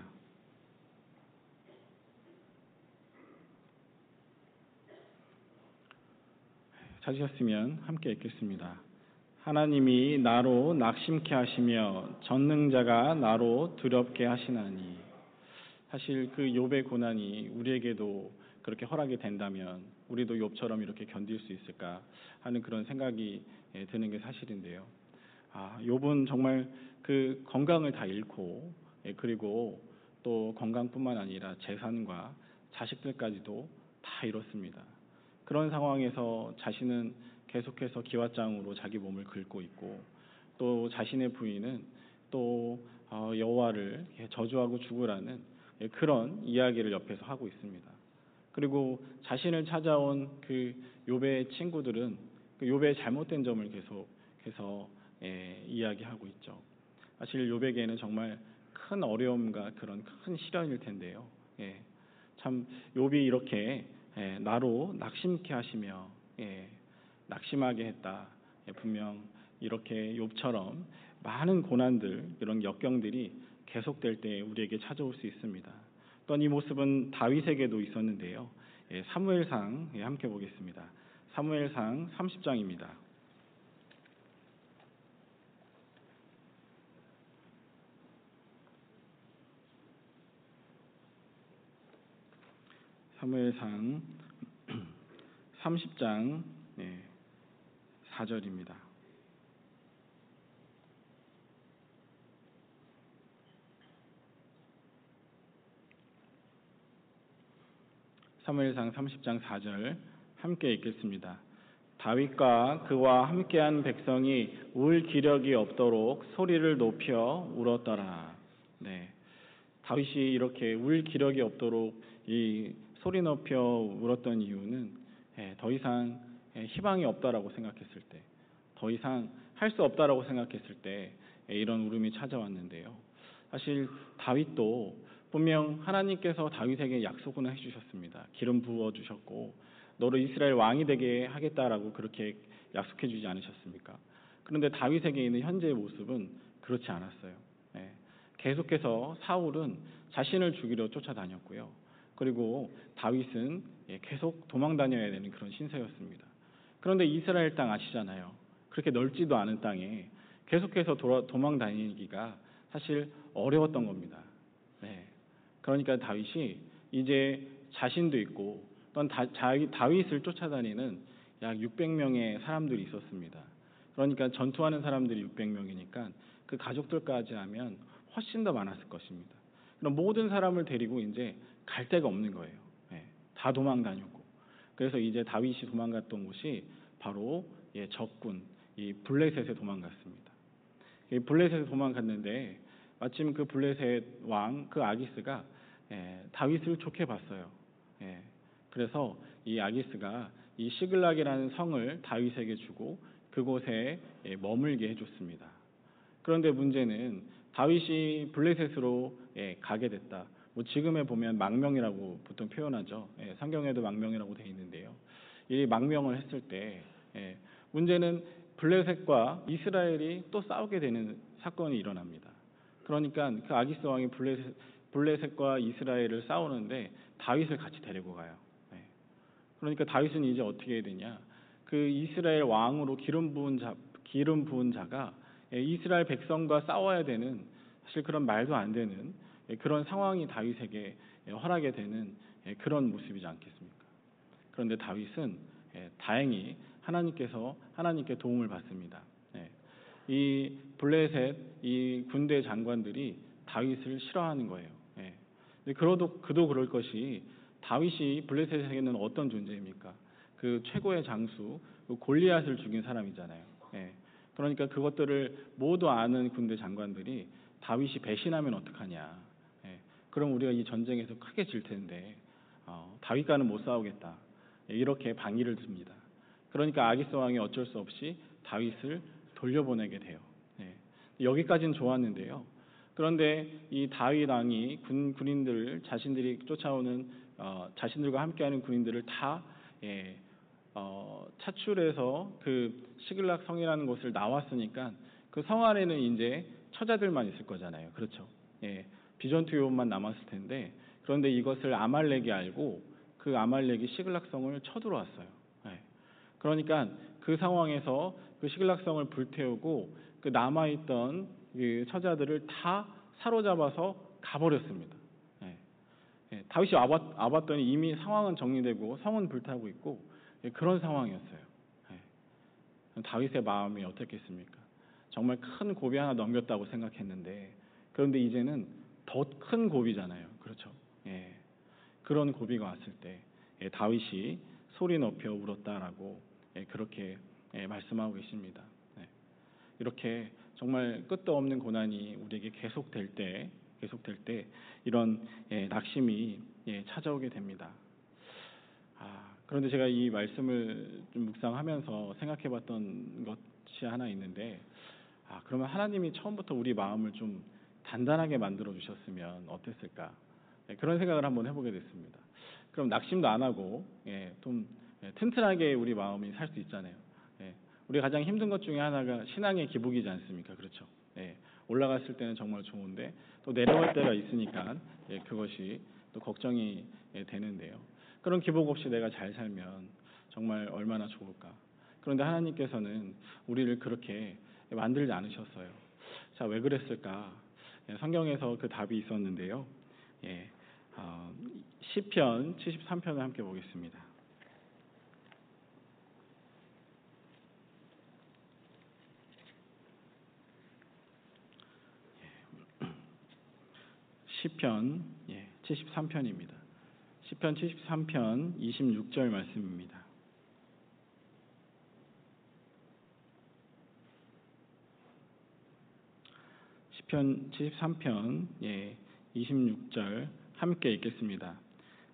찾으셨으면 함께 읽겠습니다. 하나님이 나로 낙심케 하시며 전능자가 나로 두렵게 하시나니. 사실 그 욥의 고난이 우리에게도 그렇게 허락이 된다면 우리도 욥처럼 이렇게 견딜 수 있을까 하는 그런 생각이 드는 게 사실인데요. 욥은 정말 그 건강을 다 잃고 그리고 또 건강뿐만 아니라 재산과 자식들까지도 다 잃었습니다. 그런 상황에서 자신은 계속해서 기왓장으로 자기 몸을 긁고 있고 또 자신의 부인은 또 여호와를 저주하고 죽으라는 그런 이야기를 옆에서 하고 있습니다. 그리고 자신을 찾아온 그 욥의 친구들은 그 욥의 잘못된 점을 계속해서 이야기하고 있죠. 사실 욥에게는 정말 큰 어려움과 그런 큰 시련일 텐데요. 참 욥이 이렇게 나로 낙심케 하시며 낙심하게 했다. 분명 이렇게 욥처럼 많은 고난들, 이런 역경들이 계속될 때 우리에게 찾아올 수 있습니다. 또한 이 모습은 다윗에게도 있었는데요. 사무엘상 함께 보겠습니다. 사무엘상 30장입니다. 사무엘상 30장 4절입니다. 사무엘상 30장 4절 함께 읽겠습니다. 다윗과 그와 함께한 백성이 울 기력이 없도록 소리를 높여 울었더라. 다윗이 이렇게 울 기력이 없도록 이 소리 높여 울었던 이유는 더 이상 희망이 없다라고 생각했을 때, 더 이상 할 수 없다라고 생각했을 때 이런 울음이 찾아왔는데요. 사실 다윗도 분명 하나님께서 다윗에게 약속은 해주셨습니다. 기름 부어 주셨고 너를 이스라엘 왕이 되게 하겠다라고 그렇게 약속해 주지 않으셨습니까? 그런데 다윗에게 있는 현재의 모습은 그렇지 않았어요. 계속해서 사울은 자신을 죽이려 쫓아다녔고요. 그리고 다윗은 계속 도망 다녀야 되는 그런 신세였습니다. 그런데 이스라엘 땅 아시잖아요. 그렇게 넓지도 않은 땅에 계속해서 도망 다니기가 사실 어려웠던 겁니다. 그러니까 다윗이 이제 자신도 있고 또한 다윗을 쫓아다니는 약 600명의 사람들이 있었습니다. 그러니까 전투하는 사람들이 600명이니까 그 가족들까지 하면 훨씬 더 많았을 것입니다. 그럼 모든 사람을 데리고 이제 갈 데가 없는 거예요. 예, 다 도망 다녔고. 그래서 이제 다윗이 도망갔던 곳이 바로 적군 이 블레셋에 도망갔습니다. 이 블레셋에 도망갔는데 마침 그 블레셋 왕 그 아기스가 다윗을 좋게 봤어요. 그래서 이 아기스가 이 시글락이라는 성을 다윗에게 주고 그곳에 머물게 해줬습니다. 그런데 문제는 다윗이 블레셋으로 가게 됐다. 뭐 지금에 보면 망명이라고 보통 표현하죠. 성경에도 망명이라고 되어 있는데요. 이 망명을 했을 때 문제는 블레셋과 이스라엘이 또 싸우게 되는 사건이 일어납니다. 그러니까 그 아기스 왕이 블레셋과 이스라엘을 싸우는데 다윗을 같이 데리고 가요. 그러니까 다윗은 이제 어떻게 해야 되냐? 그 이스라엘 왕으로 기름 부은 자가 이스라엘 백성과 싸워야 되는 사실 그런 말도 안 되는 그런 상황이 다윗에게 허락이 되는 그런 모습이지 않겠습니까? 그런데 다윗은 다행히 하나님께 도움을 받습니다. 이 블레셋 이 군대 장관들이 다윗을 싫어하는 거예요. 그도 그럴 것이 다윗이 블레셋에게는 어떤 존재입니까? 그 최고의 장수 골리앗을 죽인 사람이잖아요. 그러니까 그것들을 모두 아는 군대 장관들이 다윗이 배신하면 어떡하냐? 그럼 우리가 이 전쟁에서 크게 질 텐데 다윗과는 못 싸우겠다. 이렇게 방의를 듭니다. 그러니까 아기스 왕이 어쩔 수 없이 다윗을 돌려보내게 돼요. 여기까지는 좋았는데요. 그런데 이 다윗 왕이 군인들 자신들이 쫓아오는 자신들과 함께하는 군인들을 다 차출해서 그 시글락 성이라는 곳을 나왔으니까 그 성 안에는 이제 처자들만 있을 거잖아요. 그렇죠? 비전투 요원만 남았을 텐데 그런데 이것을 아말렉이 알고 그 아말렉이 시글락 성을 쳐들어왔어요. 그러니까 그 상황에서 그 시글락 성을 불태우고 그 남아있던 그 처자들을 다 사로잡아서 가버렸습니다. 다윗이 와봤더니 이미 상황은 정리되고 성은 불타고 있고 그런 상황이었어요. 다윗의 마음이 어떻겠습니까? 정말 큰 고비 하나 넘겼다고 생각했는데 그런데 이제는 더 큰 고비잖아요. 그렇죠? 그런 고비가 왔을 때 다윗이 소리 높여 울었다라고 그렇게 말씀하고 계십니다. 이렇게 정말 끝도 없는 고난이 우리에게 계속될 때 이런 낙심이 찾아오게 됩니다. 그런데 제가 이 말씀을 좀 묵상하면서 생각해봤던 것이 하나 있는데, 그러면 하나님이 처음부터 우리 마음을 좀 단단하게 만들어 주셨으면 어땠을까? 그런 생각을 한번 해보게 됐습니다. 그럼 낙심도 안 하고 좀 튼튼하게 우리 마음이 살 수 있잖아요. 우리 가장 힘든 것 중에 하나가 신앙의 기복이지 않습니까? 그렇죠? 올라갔을 때는 정말 좋은데 또 내려갈 때가 있으니까 그것이 또 걱정이 되는데요. 그런 기복 없이 내가 잘 살면 정말 얼마나 좋을까? 그런데 하나님께서는 우리를 그렇게 만들지 않으셨어요. 자, 왜 그랬을까? 성경에서 그 답이 있었는데요. 시편 73편을 함께 보겠습니다. 시편 73편입니다. 시편 73편 26절 말씀입니다. 시편 73편 26절 함께 읽겠습니다.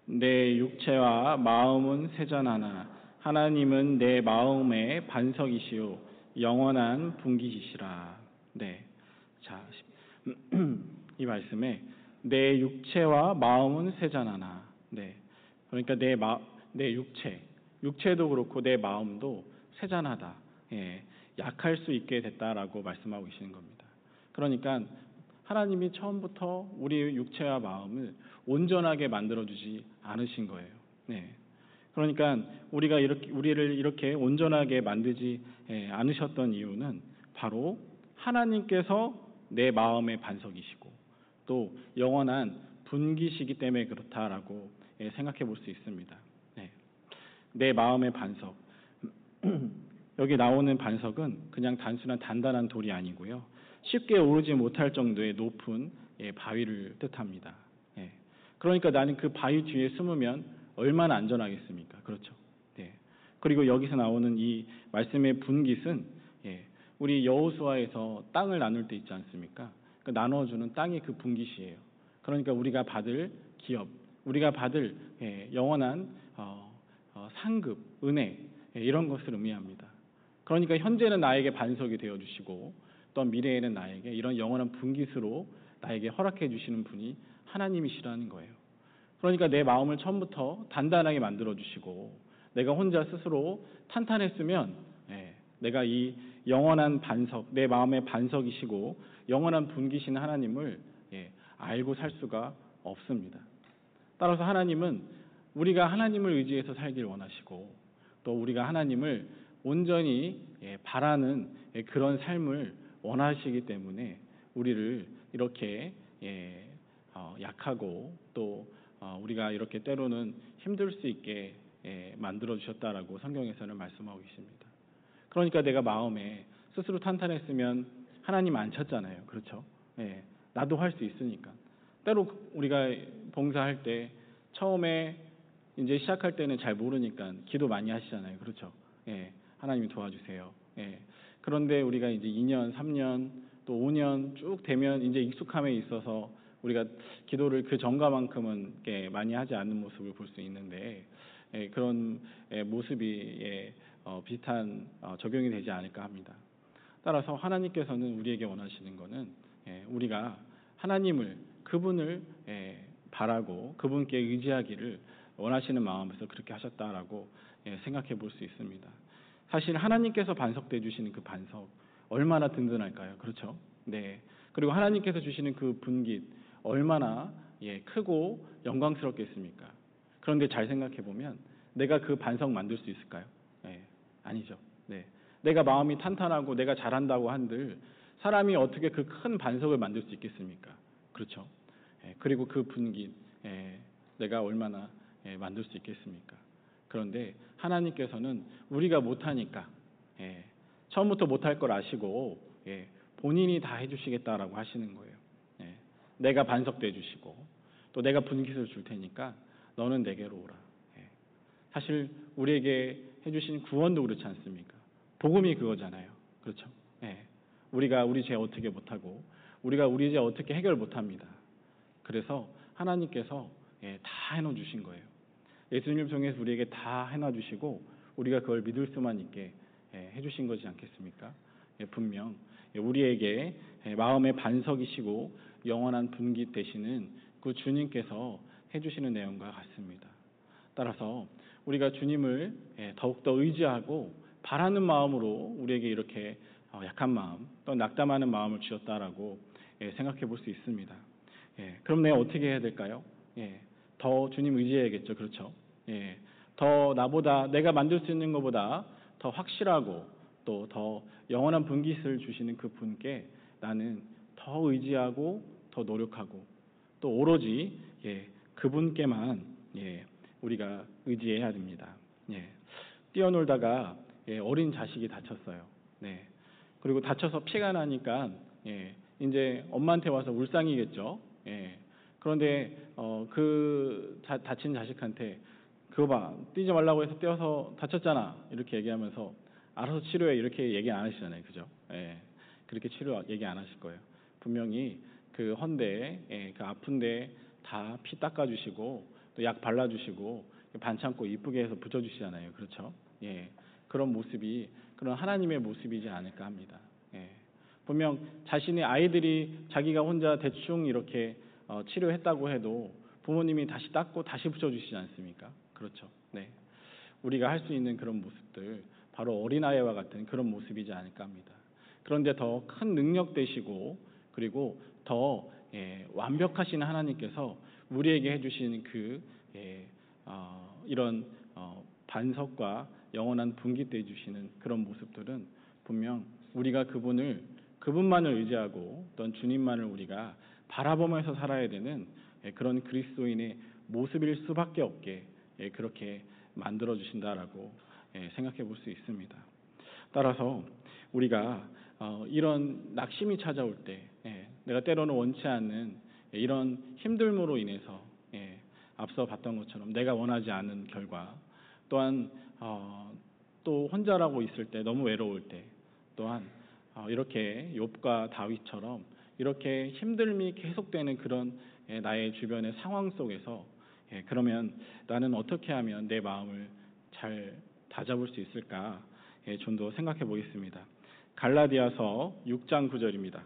내 육체와 마음은 세잔하나 하나님은 내 마음의 반석이시요 영원한 분기시라. 자, 이 말씀에 내 육체와 마음은 세잔하나. 그러니까 내 육체도 그렇고 내 마음도 세잔하다. 약할 수 있게 됐다라고 말씀하고 계시는 겁니다. 그러니까 하나님이 처음부터 우리 육체와 마음을 온전하게 만들어주지 않으신 거예요. 그러니까 우리를 이렇게 온전하게 만들지 않으셨던 이유는 바로 하나님께서 내 마음의 반석이시고 또 영원한 분기시기 때문에 그렇다라고 생각해 볼 수 있습니다. 내 마음의 반석. 여기 나오는 반석은 그냥 단순한 단단한 돌이 아니고요. 쉽게 오르지 못할 정도의 높은 바위를 뜻합니다. 그러니까 나는 그 바위 뒤에 숨으면 얼마나 안전하겠습니까? 그렇죠. 그리고 여기서 나오는 이 말씀의 분깃은 우리 여호수아에서 땅을 나눌 때 있지 않습니까? 그 나눠주는 땅이 그 분깃이에요. 그러니까 우리가 받을 기업, 우리가 받을 영원한 상급, 은혜 이런 것을 의미합니다. 그러니까 현재는 나에게 반석이 되어주시고 또 미래에는 나에게 이런 영원한 분깃으로 나에게 허락해 주시는 분이 하나님이시라는 거예요. 그러니까 내 마음을 처음부터 단단하게 만들어주시고 내가 혼자 스스로 탄탄했으면 내가 이 영원한 반석, 내 마음의 반석이시고 영원한 분깃이신 하나님을 알고 살 수가 없습니다. 따라서 하나님은 우리가 하나님을 의지해서 살길 원하시고 또 우리가 하나님을 온전히 바라는 그런 삶을 원하시기 때문에 우리를 이렇게 약하고 또 우리가 이렇게 때로는 힘들 수 있게 만들어 주셨다라고 성경에서는 말씀하고 계십니다. 그러니까 내가 마음에 스스로 탄탄했으면 하나님 안 찾잖아요. 그렇죠? 나도 할 수 있으니까. 때로 우리가 봉사할 때 처음에 이제 시작할 때는 잘 모르니까 기도 많이 하시잖아요. 그렇죠? 하나님이 도와주세요. 그런데 우리가 이제 2년, 3년, 또 5년 쭉 되면 이제 익숙함에 있어서 우리가 기도를 그 전과만큼은 많이 하지 않는 모습을 볼 수 있는데 그런 모습이 비슷한 적용이 되지 않을까 합니다. 따라서 하나님께서는 우리에게 원하시는 것은 우리가 하나님을 그분을 바라고 그분께 의지하기를 원하시는 마음에서 그렇게 하셨다라고 생각해 볼 수 있습니다. 사실 하나님께서 반석돼 주시는 그 반석 얼마나 든든할까요? 그렇죠? 그리고 하나님께서 주시는 그 분깃 얼마나 크고 영광스럽겠습니까? 그런데 잘 생각해 보면 내가 그 반석 만들 수 있을까요? 아니죠. 내가 마음이 탄탄하고 내가 잘한다고 한들 사람이 어떻게 그 큰 반석을 만들 수 있겠습니까? 그렇죠. 그리고 그 분깃 내가 얼마나 만들 수 있겠습니까? 그런데 하나님께서는 우리가 못하니까 처음부터 못할 걸 아시고 본인이 다 해주시겠다라고 하시는 거예요. 내가 반석돼 주시고 또 내가 분깃을 줄 테니까 너는 내게로 오라. 사실 우리에게 해주신 구원도 그렇지 않습니까? 복음이 그거잖아요. 그렇죠? 우리가 우리 죄 어떻게 못하고 우리가 우리 죄 어떻게 해결 못합니다. 그래서 하나님께서 다 해놔 주신 거예요. 예수님을 통해서 우리에게 다 해놔 주시고 우리가 그걸 믿을 수만 있게 해주신 거지 않겠습니까? 분명 우리에게 마음의 반석이시고 영원한 분깃 되시는 그 주님께서 해주시는 내용과 같습니다. 따라서 우리가 주님을 더욱더 의지하고 바라는 마음으로 우리에게 이렇게 약한 마음 또 낙담하는 마음을 주셨다라고 생각해 볼 수 있습니다. 그럼 내가 어떻게 해야 될까요? 더 주님 의지해야겠죠. 그렇죠? 더 나보다 내가 만들 수 있는 것보다 더 확실하고 또 더 영원한 분깃을 주시는 그 분께 나는 더 의지하고 더 노력하고 또 오로지 그분께만 우리가 의지해야 됩니다. 뛰어놀다가 어린 자식이 다쳤어요. 그리고 다쳐서 피가 나니까 이제 엄마한테 와서 울상이겠죠. 그런데 그 다친 자식한테 그거 봐 뛰지 말라고 해서 뛰어서 다쳤잖아 이렇게 얘기하면서 알아서 치료해 이렇게 얘기 안 하시잖아요. 그죠? 그렇게 치료 얘기 안 하실 거예요. 분명히 그 헌데 그 아픈데 다 피 닦아주시고 또 약 발라주시고 반창고 이쁘게 해서 붙여주시잖아요. 그렇죠? 그런 모습이 그런 하나님의 모습이지 않을까 합니다. 분명 자신의 아이들이 자기가 혼자 대충 이렇게 치료했다고 해도 부모님이 다시 닦고 다시 붙여주시지 않습니까? 그렇죠. 우리가 할 수 있는 그런 모습들 바로 어린아이와 같은 그런 모습이지 않을까 합니다. 그런데 더 큰 능력 되시고 그리고 더 완벽하신 하나님께서 우리에게 해주신 그 이런 반석과 영원한 분깃돼 주시는 그런 모습들은 분명 우리가 그분만을 의지하고 어떤 주님만을 우리가 바라보면서 살아야 되는 그런 그리스도인의 모습일 수밖에 없게 그렇게 만들어 주신다라고 생각해 볼 수 있습니다. 따라서 우리가 이런 낙심이 찾아올 때, 내가 때로는 원치 않는 이런 힘듦으로 인해서 앞서 봤던 것처럼 내가 원하지 않은 결과, 또한 또 혼자라고 있을 때, 너무 외로울 때, 또한 이렇게 욥과 다윗처럼 이렇게 힘듦이 계속되는 그런 나의 주변의 상황 속에서 그러면 나는 어떻게 하면 내 마음을 잘 다잡을 수 있을까? 좀 더 생각해 보겠습니다. 갈라디아서 6장 9절입니다.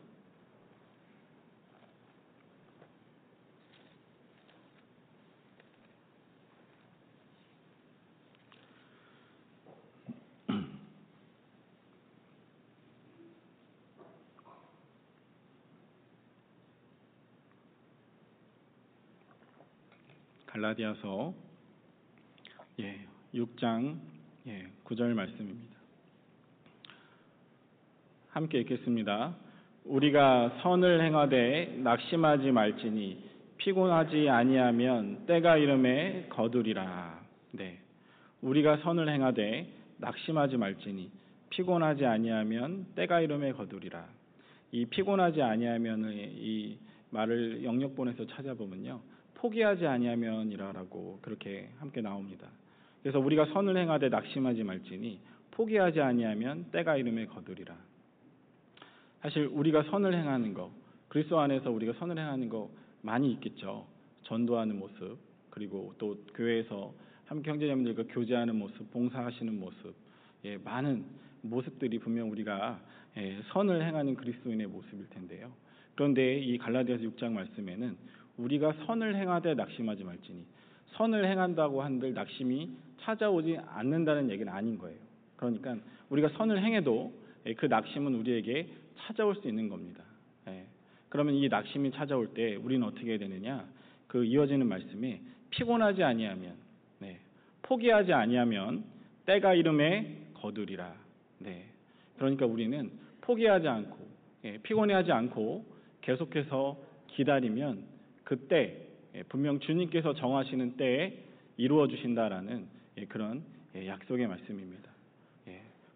갈라디아서 6장 9절 말씀입니다. 함께 읽겠습니다. 우리가 선을 행하되 낙심하지 말지니 피곤하지 아니하면 때가 이름에 거두리라. 우리가 선을 행하되 낙심하지 말지니 피곤하지 아니하면 때가 이름에 거두리라. 이 피곤하지 아니하면의 이 말을 영역본에서 찾아보면요, 포기하지 아니하면이라고 그렇게 함께 나옵니다. 그래서 우리가 선을 행하되 낙심하지 말지니 포기하지 아니하면 때가 이름에 거두리라. 사실 우리가 선을 행하는 거, 그리스도 안에서 우리가 선을 행하는 거 많이 있겠죠. 전도하는 모습, 그리고 또 교회에서 함께 형제자매들과 교제하는 모습, 봉사하시는 모습, 많은 모습들이 분명 우리가 선을 행하는 그리스도인의 모습일 텐데요. 그런데 이 갈라디아서 6장 말씀에는 우리가 선을 행하되 낙심하지 말지니, 선을 행한다고 한들 낙심이 찾아오지 않는다는 얘기는 아닌 거예요. 그러니까 우리가 선을 행해도 그 낙심은 우리에게 찾아올 수 있는 겁니다. 그러면 이 낙심이 찾아올 때 우리는 어떻게 해야 되느냐? 그 이어지는 말씀에 피곤하지 아니하면, 포기하지 아니하면 때가 이름에 거두리라. 그러니까 우리는 포기하지 않고, 피곤해하지 않고 계속해서 기다리면 그때 분명 주님께서 정하시는 때에 이루어 주신다라는 그런 약속의 말씀입니다.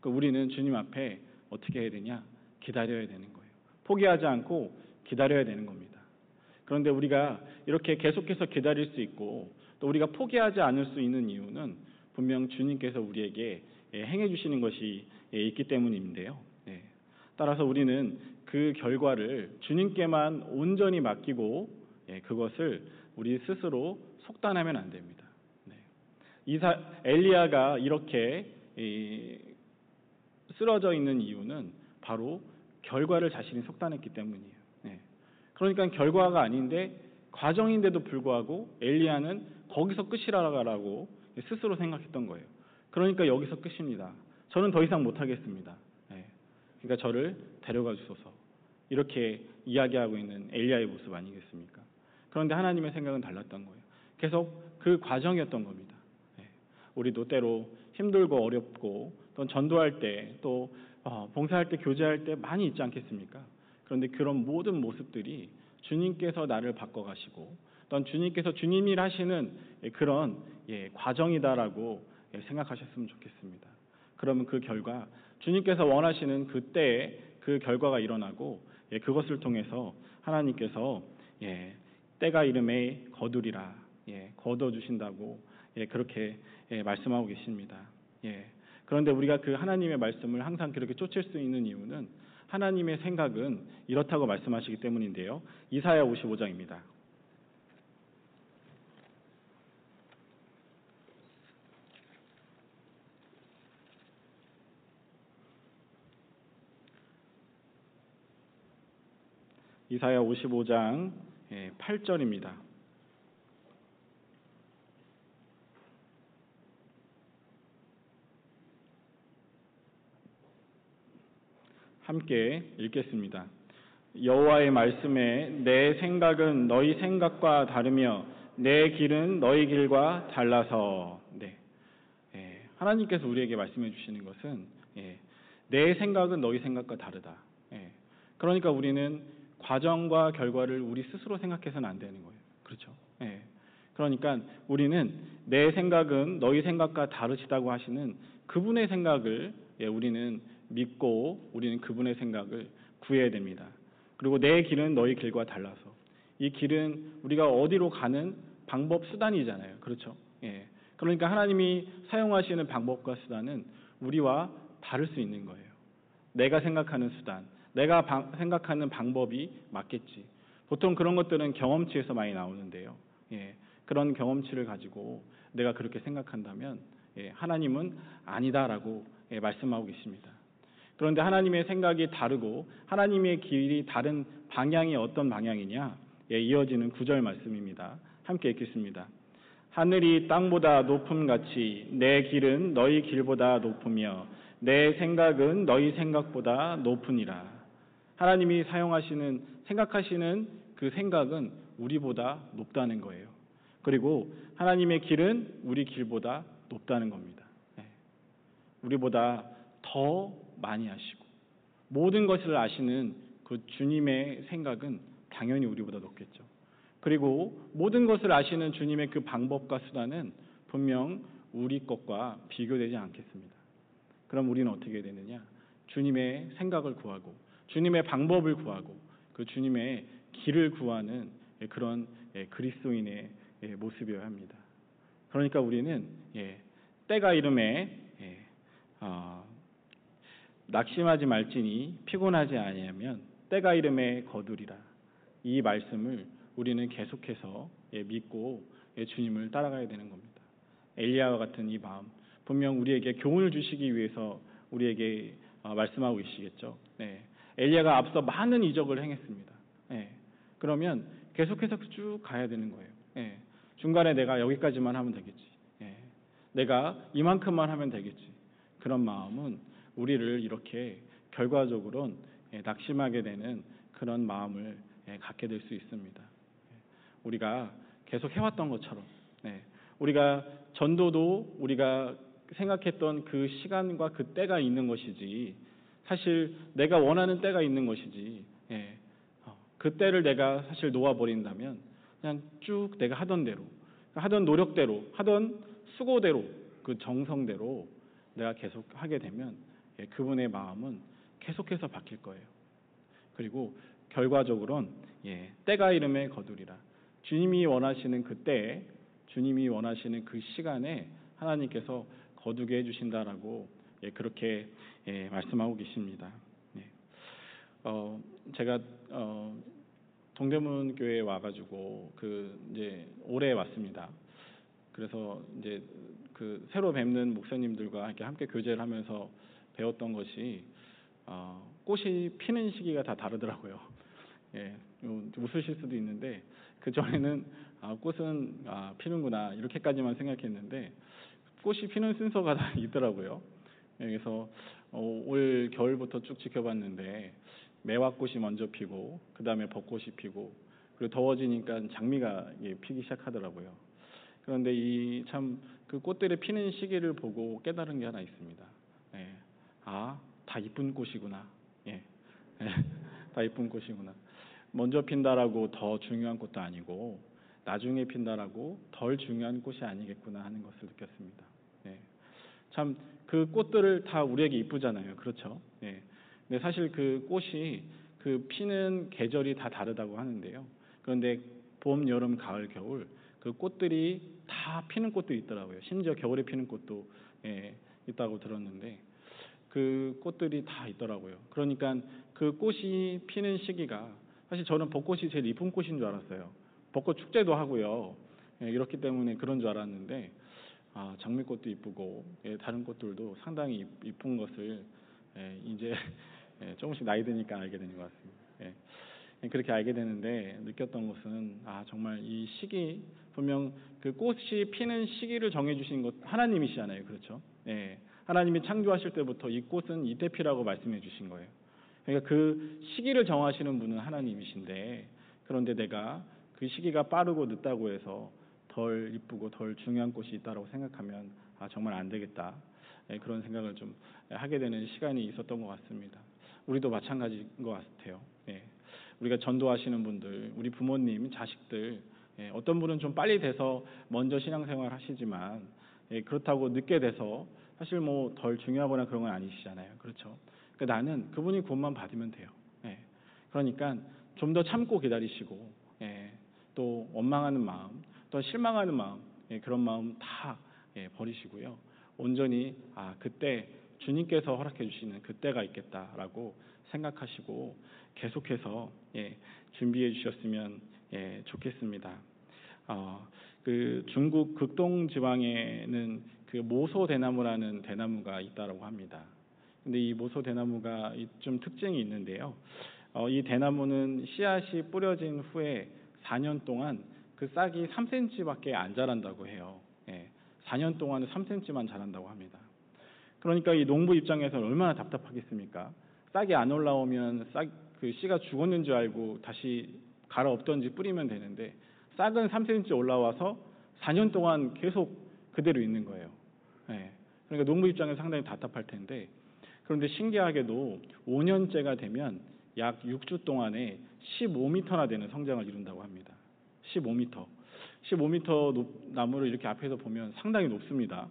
우리는 주님 앞에 어떻게 해야 되냐? 기다려야 되는 거예요. 포기하지 않고 기다려야 되는 겁니다. 그런데 우리가 이렇게 계속해서 기다릴 수 있고 또 우리가 포기하지 않을 수 있는 이유는 분명 주님께서 우리에게 행해 주시는 것이 있기 때문인데요. 따라서 우리는 그 결과를 주님께만 온전히 맡기고 그것을 우리 스스로 속단하면 안 됩니다. 엘리야가 이렇게 쓰러져 있는 이유는 바로 결과를 자신이 속단했기 때문이에요. 그러니까 결과가 아닌데 과정인데도 불구하고 엘리야는 거기서 끝이라고 스스로 생각했던 거예요. 그러니까 여기서 끝입니다. 저는 더 이상 못하겠습니다. 그러니까 저를 데려가 주소서. 이렇게 이야기하고 있는 엘리야의 모습 아니겠습니까? 그런데 하나님의 생각은 달랐던 거예요. 계속 그 과정이었던 겁니다. 우리도 때로 힘들고 어렵고 또 전도할 때 또 봉사할 때 교제할 때 많이 있지 않겠습니까? 그런데 그런 모든 모습들이 주님께서 나를 바꿔가시고 또 주님께서 주님이 하시는 그런 과정이다라고 생각하셨으면 좋겠습니다. 그러면 그 결과 주님께서 원하시는 그때에 그 결과가 일어나고 그것을 통해서 하나님께서 때가 이름에 거두리라, 거둬주신다고 그렇게 말씀하고 계십니다. 그런데 우리가 그 하나님의 말씀을 항상 그렇게 쫓을 수 있는 이유는 하나님의 생각은 이렇다고 말씀하시기 때문인데요. 이사야 55장입니다. 이사야 55장 8절입니다. 함께 읽겠습니다. 여호와의 말씀에 내 생각은 너희 생각과 다르며 내 길은 너희 길과 달라서. 하나님께서 우리에게 말씀해 주시는 것은 내 생각은 너희 생각과 다르다. 그러니까 우리는 과정과 결과를 우리 스스로 생각해서는 안 되는 거예요. 그렇죠? 그러니까 우리는 내 생각은 너희 생각과 다르시다고 하시는 그분의 생각을 우리는 믿고 우리는 그분의 생각을 구해야 됩니다. 그리고 내 길은 너희 길과 달라서 이 길은 우리가 어디로 가는 방법 수단이잖아요. 그렇죠? 예. 그러니까 하나님이 사용하시는 방법과 수단은 우리와 다를 수 있는 거예요. 내가 생각하는 수단, 내가 생각하는 방법이 맞겠지. 보통 그런 것들은 경험치에서 많이 나오는데요. 예. 그런 경험치를 가지고 내가 그렇게 생각한다면 하나님은 아니다라고 말씀하고 계십니다. 그런데 하나님의 생각이 다르고 하나님의 길이 다른 방향이 어떤 방향이냐? 이어지는 9절 말씀입니다. 함께 읽겠습니다. 하늘이 땅보다 높음같이 내 길은 너희 길보다 높으며 내 생각은 너희 생각보다 높으니라. 하나님이 생각하시는 그 생각은 우리보다 높다는 거예요. 그리고 하나님의 길은 우리 길보다 높다는 겁니다. 우리보다 더 많이 아시고 모든 것을 아시는 그 주님의 생각은 당연히 우리보다 높겠죠. 그리고 모든 것을 아시는 주님의 그 방법과 수단은 분명 우리 것과 비교되지 않겠습니다. 그럼 우리는 어떻게 되느냐? 주님의 생각을 구하고 주님의 방법을 구하고 그 주님의 길을 구하는 그런 그리스도인의 모습이어야 합니다. 그러니까 우리는 때가 이름에 낙심하지 말지니 피곤하지 아니하면 때가 이름에 거두리라. 이 말씀을 우리는 계속해서 믿고 주님을 따라가야 되는 겁니다. 엘리야와 같은 이 마음, 분명 우리에게 교훈을 주시기 위해서 우리에게 말씀하고 계시겠죠. 엘리야가 앞서 많은 이적을 행했습니다. 그러면 계속해서 쭉 가야 되는 거예요. 중간에 내가 여기까지만 하면 되겠지. 내가 이만큼만 하면 되겠지. 그런 마음은 우리를 이렇게 결과적으로는 낙심하게 되는 그런 마음을 갖게 될 수 있습니다. 우리가 계속 해왔던 것처럼 우리가 전도도 우리가 생각했던 그 시간과 그 때가 있는 것이지 사실 내가 원하는 때가 있는 것이지 그 때를 내가 사실 놓아버린다면 그냥 쭉 내가 하던 대로 하던 노력대로 하던 수고대로 그 정성대로 내가 계속 하게 되면 그분의 마음은 계속해서 바뀔 거예요. 그리고 결과적으로는 때가 이름에 거두리라. 주님이 원하시는 그 때에 주님이 원하시는 그 시간에 하나님께서 거두게 해주신다라고 그렇게 말씀하고 계십니다. 제가 동대문 교회에 와가지고 이제 올해 왔습니다. 그래서 이제 그 새로 뵙는 목사님들과 이렇게 함께 교제를 하면서 배웠던 것이 꽃이 피는 시기가 다 다르더라고요. 웃으실 수도 있는데 그 전에는 꽃은 피는구나 이렇게까지만 생각했는데 꽃이 피는 순서가 다 있더라고요. 그래서 올 겨울부터 쭉 지켜봤는데 매화꽃이 먼저 피고 그 다음에 벚꽃이 피고 그리고 더워지니까 장미가 피기 시작하더라고요. 그런데 이 참 그 꽃들의 피는 시기를 보고 깨달은 게 하나 있습니다. 다 이쁜 꽃이구나. 다 이쁜 꽃이구나. 먼저 핀다라고 더 중요한 꽃도 아니고 나중에 핀다라고 덜 중요한 꽃이 아니겠구나 하는 것을 느꼈습니다. 참 그 꽃들을 다 우리에게 이쁘잖아요. 그렇죠? 근데 사실 그 꽃이 그 피는 계절이 다 다르다고 하는데요. 그런데 봄, 여름, 가을, 겨울 그 꽃들이 다 피는 꽃도 있더라고요. 심지어 겨울에 피는 꽃도 있다고 들었는데 그 꽃들이 다 있더라고요. 그러니까 그 꽃이 피는 시기가 사실 저는 벚꽃이 제일 이쁜 꽃인 줄 알았어요. 벚꽃 축제도 하고요. 이렇기 때문에 그런 줄 알았는데 장미꽃도 이쁘고 다른 꽃들도 상당히 이쁜 것을 이제 조금씩 나이 드니까 알게 되는 것 같습니다. 그렇게 알게 되는데 느꼈던 것은 정말 이 시기 분명 그 꽃이 피는 시기를 정해주신 것 하나님이시잖아요. 그렇죠? 하나님이 창조하실 때부터 이 꽃은 이때 피라고 말씀해 주신 거예요. 그러니까 그 시기를 정하시는 분은 하나님이신데 그런데 내가 그 시기가 빠르고 늦다고 해서 덜 이쁘고 덜 중요한 꽃이 있다고 생각하면 정말 안 되겠다. 그런 생각을 좀 하게 되는 시간이 있었던 것 같습니다. 우리도 마찬가지인 것 같아요. 우리가 전도하시는 분들, 우리 부모님, 자식들 어떤 분은 좀 빨리 돼서 먼저 신앙생활 하시지만 그렇다고 늦게 돼서 사실 뭐 덜 중요하거나 그런 건 아니시잖아요. 그렇죠? 나는 그분이 구원만 받으면 돼요. 예. 그러니까 좀 더 참고 기다리시고, 예. 또 원망하는 마음, 또 실망하는 마음, 예. 그런 마음 다 버리시고요. 온전히 그때 주님께서 허락해 주시는 그때가 있겠다라고 생각하시고 계속해서 준비해 주셨으면 좋겠습니다. 그 중국 극동 지방에는 그 모소 대나무라는 대나무가 있다고 합니다. 근데 이 모소 대나무가 좀 특징이 있는데요. 이 대나무는 씨앗이 뿌려진 후에 4년 동안 그 싹이 3cm밖에 안 자란다고 해요. 4년 동안은 3cm만 자란다고 합니다. 그러니까 이 농부 입장에서는 얼마나 답답하겠습니까? 싹이 안 올라오면 그 씨가 죽었는 줄 알고 다시 갈아엎던지 뿌리면 되는데 싹은 3cm 올라와서 4년 동안 계속 그대로 있는 거예요. 그러니까 농부 입장에서 상당히 답답할 텐데, 그런데 신기하게도 5년째가 되면 약 6주 동안에 15m나 되는 성장을 이룬다고 합니다. 15m. 15m 나무를 이렇게 앞에서 보면 상당히 높습니다.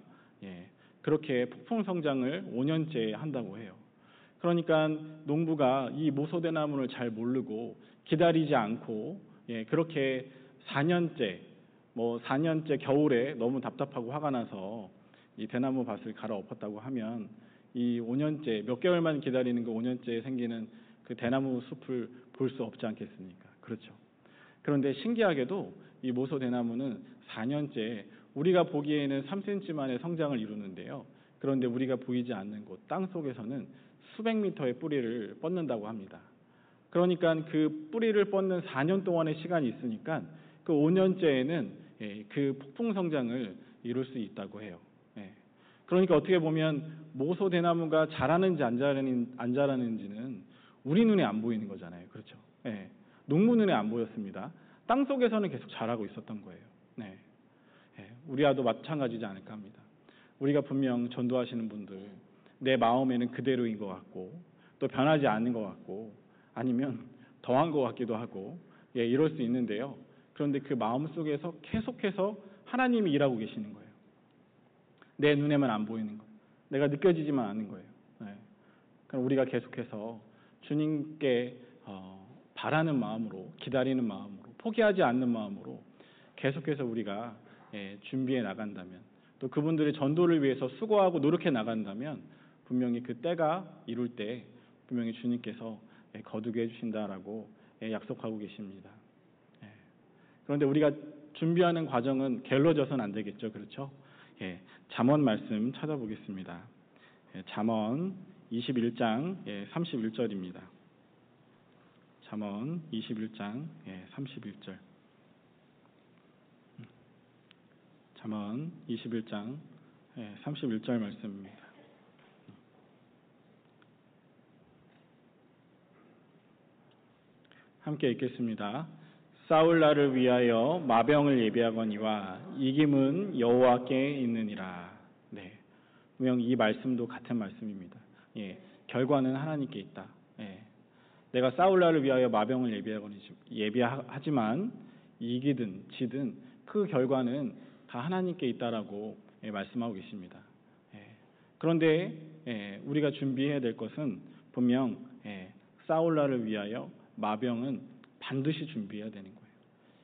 그렇게 폭풍 성장을 5년째 한다고 해요. 그러니까 농부가 이 모소대나무를 잘 모르고 기다리지 않고 그렇게 4년째 겨울에 너무 답답하고 화가 나서 이 대나무 밭을 갈아엎었다고 하면 이 5년째 몇 개월만 기다리는 그 5년째에 생기는 그 대나무 숲을 볼 수 없지 않겠습니까? 그렇죠. 그런데 신기하게도 이 모소 대나무는 4년째 우리가 보기에는 3cm만의 성장을 이루는데요. 그런데 우리가 보이지 않는 곳 땅 속에서는 수백 미터의 뿌리를 뻗는다고 합니다. 그러니까 그 뿌리를 뻗는 4년 동안의 시간이 있으니까 그 5년째에는 그 폭풍 성장을 이룰 수 있다고 해요. 그러니까 어떻게 보면 모소 대나무가 자라는지 안 자라는지는 우리 눈에 안 보이는 거잖아요. 그렇죠? 농부 눈에 안 보였습니다. 땅 속에서는 계속 자라고 있었던 거예요. 우리와도 마찬가지지 않을까 합니다. 우리가 분명 전도하시는 분들 내 마음에는 그대로인 것 같고 또 변하지 않는 것 같고 아니면 더한 것 같기도 하고 이럴 수 있는데요. 그런데 그 마음 속에서 계속해서 하나님이 일하고 계시는 거예요. 내 눈에만 안 보이는 거예요. 내가 느껴지지만 않는 거예요. 그럼 우리가 계속해서 주님께 바라는 마음으로, 기다리는 마음으로, 포기하지 않는 마음으로 계속해서 우리가 준비해 나간다면, 또 그분들의 전도를 위해서 수고하고 노력해 나간다면 분명히 그 때가 이룰 때 분명히 주님께서 거두게 해주신다라고 약속하고 계십니다. 그런데 우리가 준비하는 과정은 게을러져서는 안 되겠죠. 그렇죠? 잠언 말씀 찾아보겠습니다. 잠언 21장 31절입니다. 잠언 21장 31절. 잠언 21장 31절 말씀입니다. 함께 읽겠습니다. 싸울 날을 위하여 마병을 예비하거니와 이김은 여호와께 있느니라. 분명 이 말씀도 같은 말씀입니다. 결과는 하나님께 있다. 내가 싸울 날을 위하여 마병을 예비하지만 이기든 지든 그 결과는 다 하나님께 있다라고 말씀하고 계십니다. 그런데 우리가 준비해야 될 것은 분명 싸울 날을 위하여 마병은 반드시 준비해야 되는 거예요.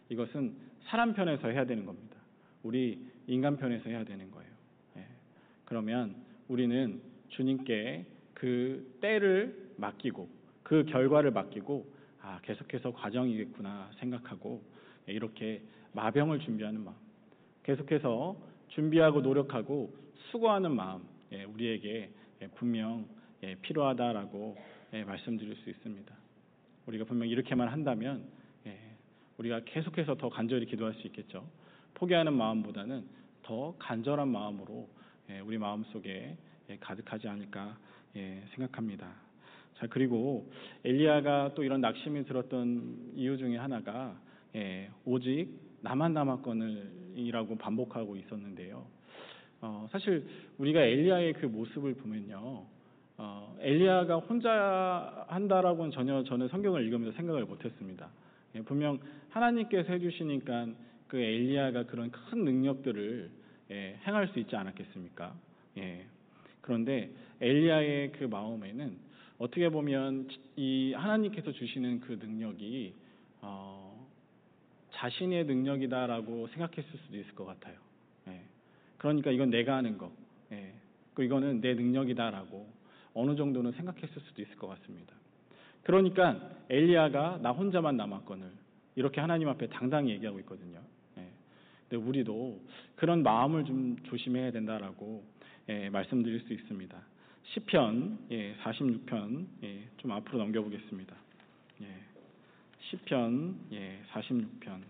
이것은 사람 편에서 해야 되는 겁니다. 우리 인간 편에서 해야 되는 거예요. 그러면 우리는 주님께 그 때를 맡기고 그 결과를 맡기고 계속해서 과정이겠구나 생각하고 이렇게 마병을 준비하는 마음, 계속해서 준비하고 노력하고 수고하는 마음 우리에게 분명 필요하다라고 말씀드릴 수 있습니다. 우리가 분명 이렇게만 한다면 우리가 계속해서 더 간절히 기도할 수 있겠죠. 포기하는 마음보다는 더 간절한 마음으로 우리 마음속에 가득하지 않을까 생각합니다. 자, 그리고 엘리야가 또 이런 낙심이 들었던 이유 중에 하나가 오직 나만 남았거늘이라고 반복하고 있었는데요. 사실 우리가 엘리야의 그 모습을 보면요, 엘리야가 혼자 한다라고는 전혀 저는 성경을 읽으면서 생각을 못했습니다. 분명 하나님께서 해주시니까 그 엘리야가 그런 큰 능력들을 행할 수 있지 않았겠습니까? 그런데 엘리야의 그 마음에는 어떻게 보면 이 하나님께서 주시는 그 능력이 자신의 능력이다라고 생각했을 수도 있을 것 같아요. 예. 그러니까 이건 내가 하는 거, 예. 그리고 이거는 내 능력이다라고 어느 정도는 생각했을 수도 있을 것 같습니다. 그러니까 엘리야가 나 혼자만 남았거늘 이렇게 하나님 앞에 당당히 얘기하고 있거든요. 예. 근데 우리도 그런 마음을 좀 조심해야 된다라고 말씀드릴 수 있습니다. 시편 46편 좀 앞으로 넘겨보겠습니다. 시편 46편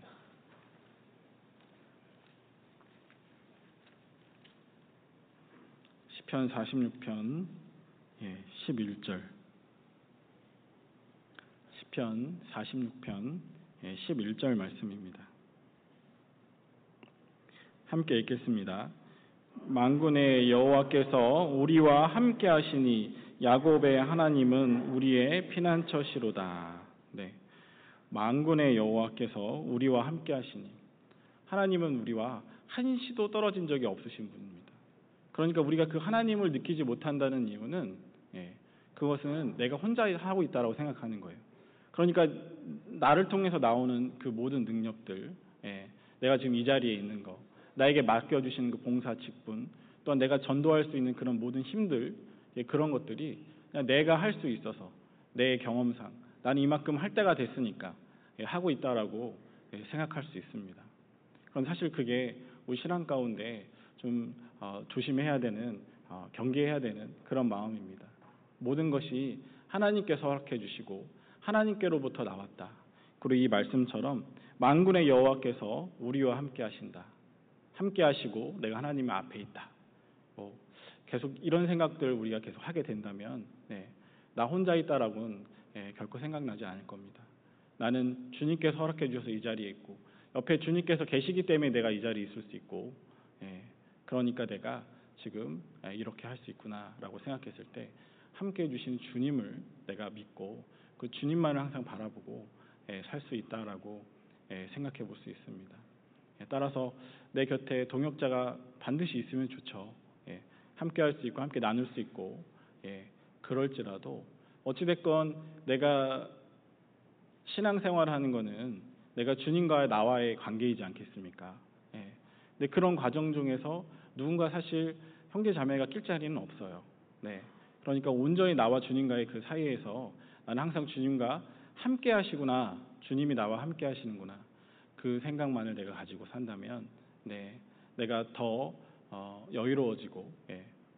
시편 46편 11절 시편 46편 11절 말씀입니다. 함께 읽겠습니다. 만군의 여호와께서 우리와 함께 하시니 야곱의 하나님은 우리의 피난처시로다. 네. 만군의 여호와께서 우리와 함께 하시니 하나님은 우리와 한시도 떨어진 적이 없으신 분입니다. 그러니까 우리가 그 하나님을 느끼지 못한다는 이유는 그것은 내가 혼자 하고 있다라고 생각하는 거예요. 그러니까 나를 통해서 나오는 그 모든 능력들, 내가 지금 이 자리에 있는 거, 나에게 맡겨주시는 그 봉사 직분, 또한 내가 전도할 수 있는 그런 모든 힘들, 그런 것들이 그냥 내가 할 수 있어서 내 경험상 나는 이만큼 할 때가 됐으니까 하고 있다라고 생각할 수 있습니다. 그럼 사실 그게 우리 신앙 가운데 좀 조심해야 되는, 경계해야 되는 그런 마음입니다. 모든 것이 하나님께서 허락해 주시고 하나님께로부터 나왔다. 그리고 이 말씀처럼 만군의 여호와께서 우리와 함께 하신다. 함께 하시고 내가 하나님 앞에 있다. 계속 이런 생각들 우리가 계속 하게 된다면 나 혼자 있다라고는 결코 생각나지 않을 겁니다. 나는 주님께서 허락해 주셔서 이 자리에 있고 옆에 주님께서 계시기 때문에 내가 이 자리에 있을 수 있고 그러니까 내가 지금 이렇게 할 수 있구나라고 생각했을 때 함께 해주신 주님을 내가 믿고 그 주님만을 항상 바라보고 살 수 있다라고 생각해 볼 수 있습니다. 따라서 내 곁에 동역자가 반드시 있으면 좋죠. 함께 할 수 있고 함께 나눌 수 있고 그럴지라도 어찌됐건 내가 신앙생활을 하는 거는 내가 주님과 나와의 관계이지 않겠습니까? 근데 그런 과정 중에서 누군가 사실 형제 자매가 낄 자리는 없어요. 그러니까 온전히 나와 주님과의 그 사이에서 나는 항상 주님과 함께 하시구나, 주님이 나와 함께 하시는구나, 그 생각만을 내가 가지고 산다면 내가 더 여유로워지고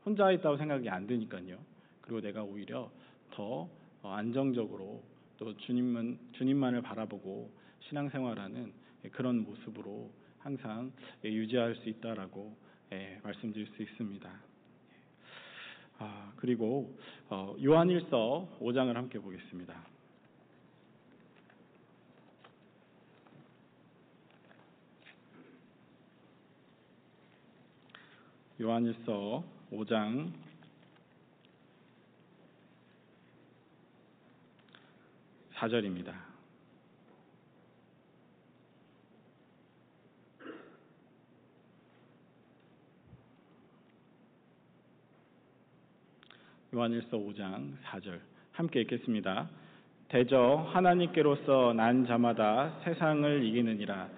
혼자 있다고 생각이 안 드니까요. 그리고 내가 오히려 더 안정적으로 또 주님만을 바라보고 신앙생활하는 그런 모습으로 항상 유지할 수 있다라고 말씀드릴 수 있습니다. 그리고 요한일서 5장을 함께 보겠습니다. 요한일서 5장 4절입니다. 요한일서 5장 4절 함께 읽겠습니다. 대저 하나님께로서 난 자마다 세상을 이기느니라.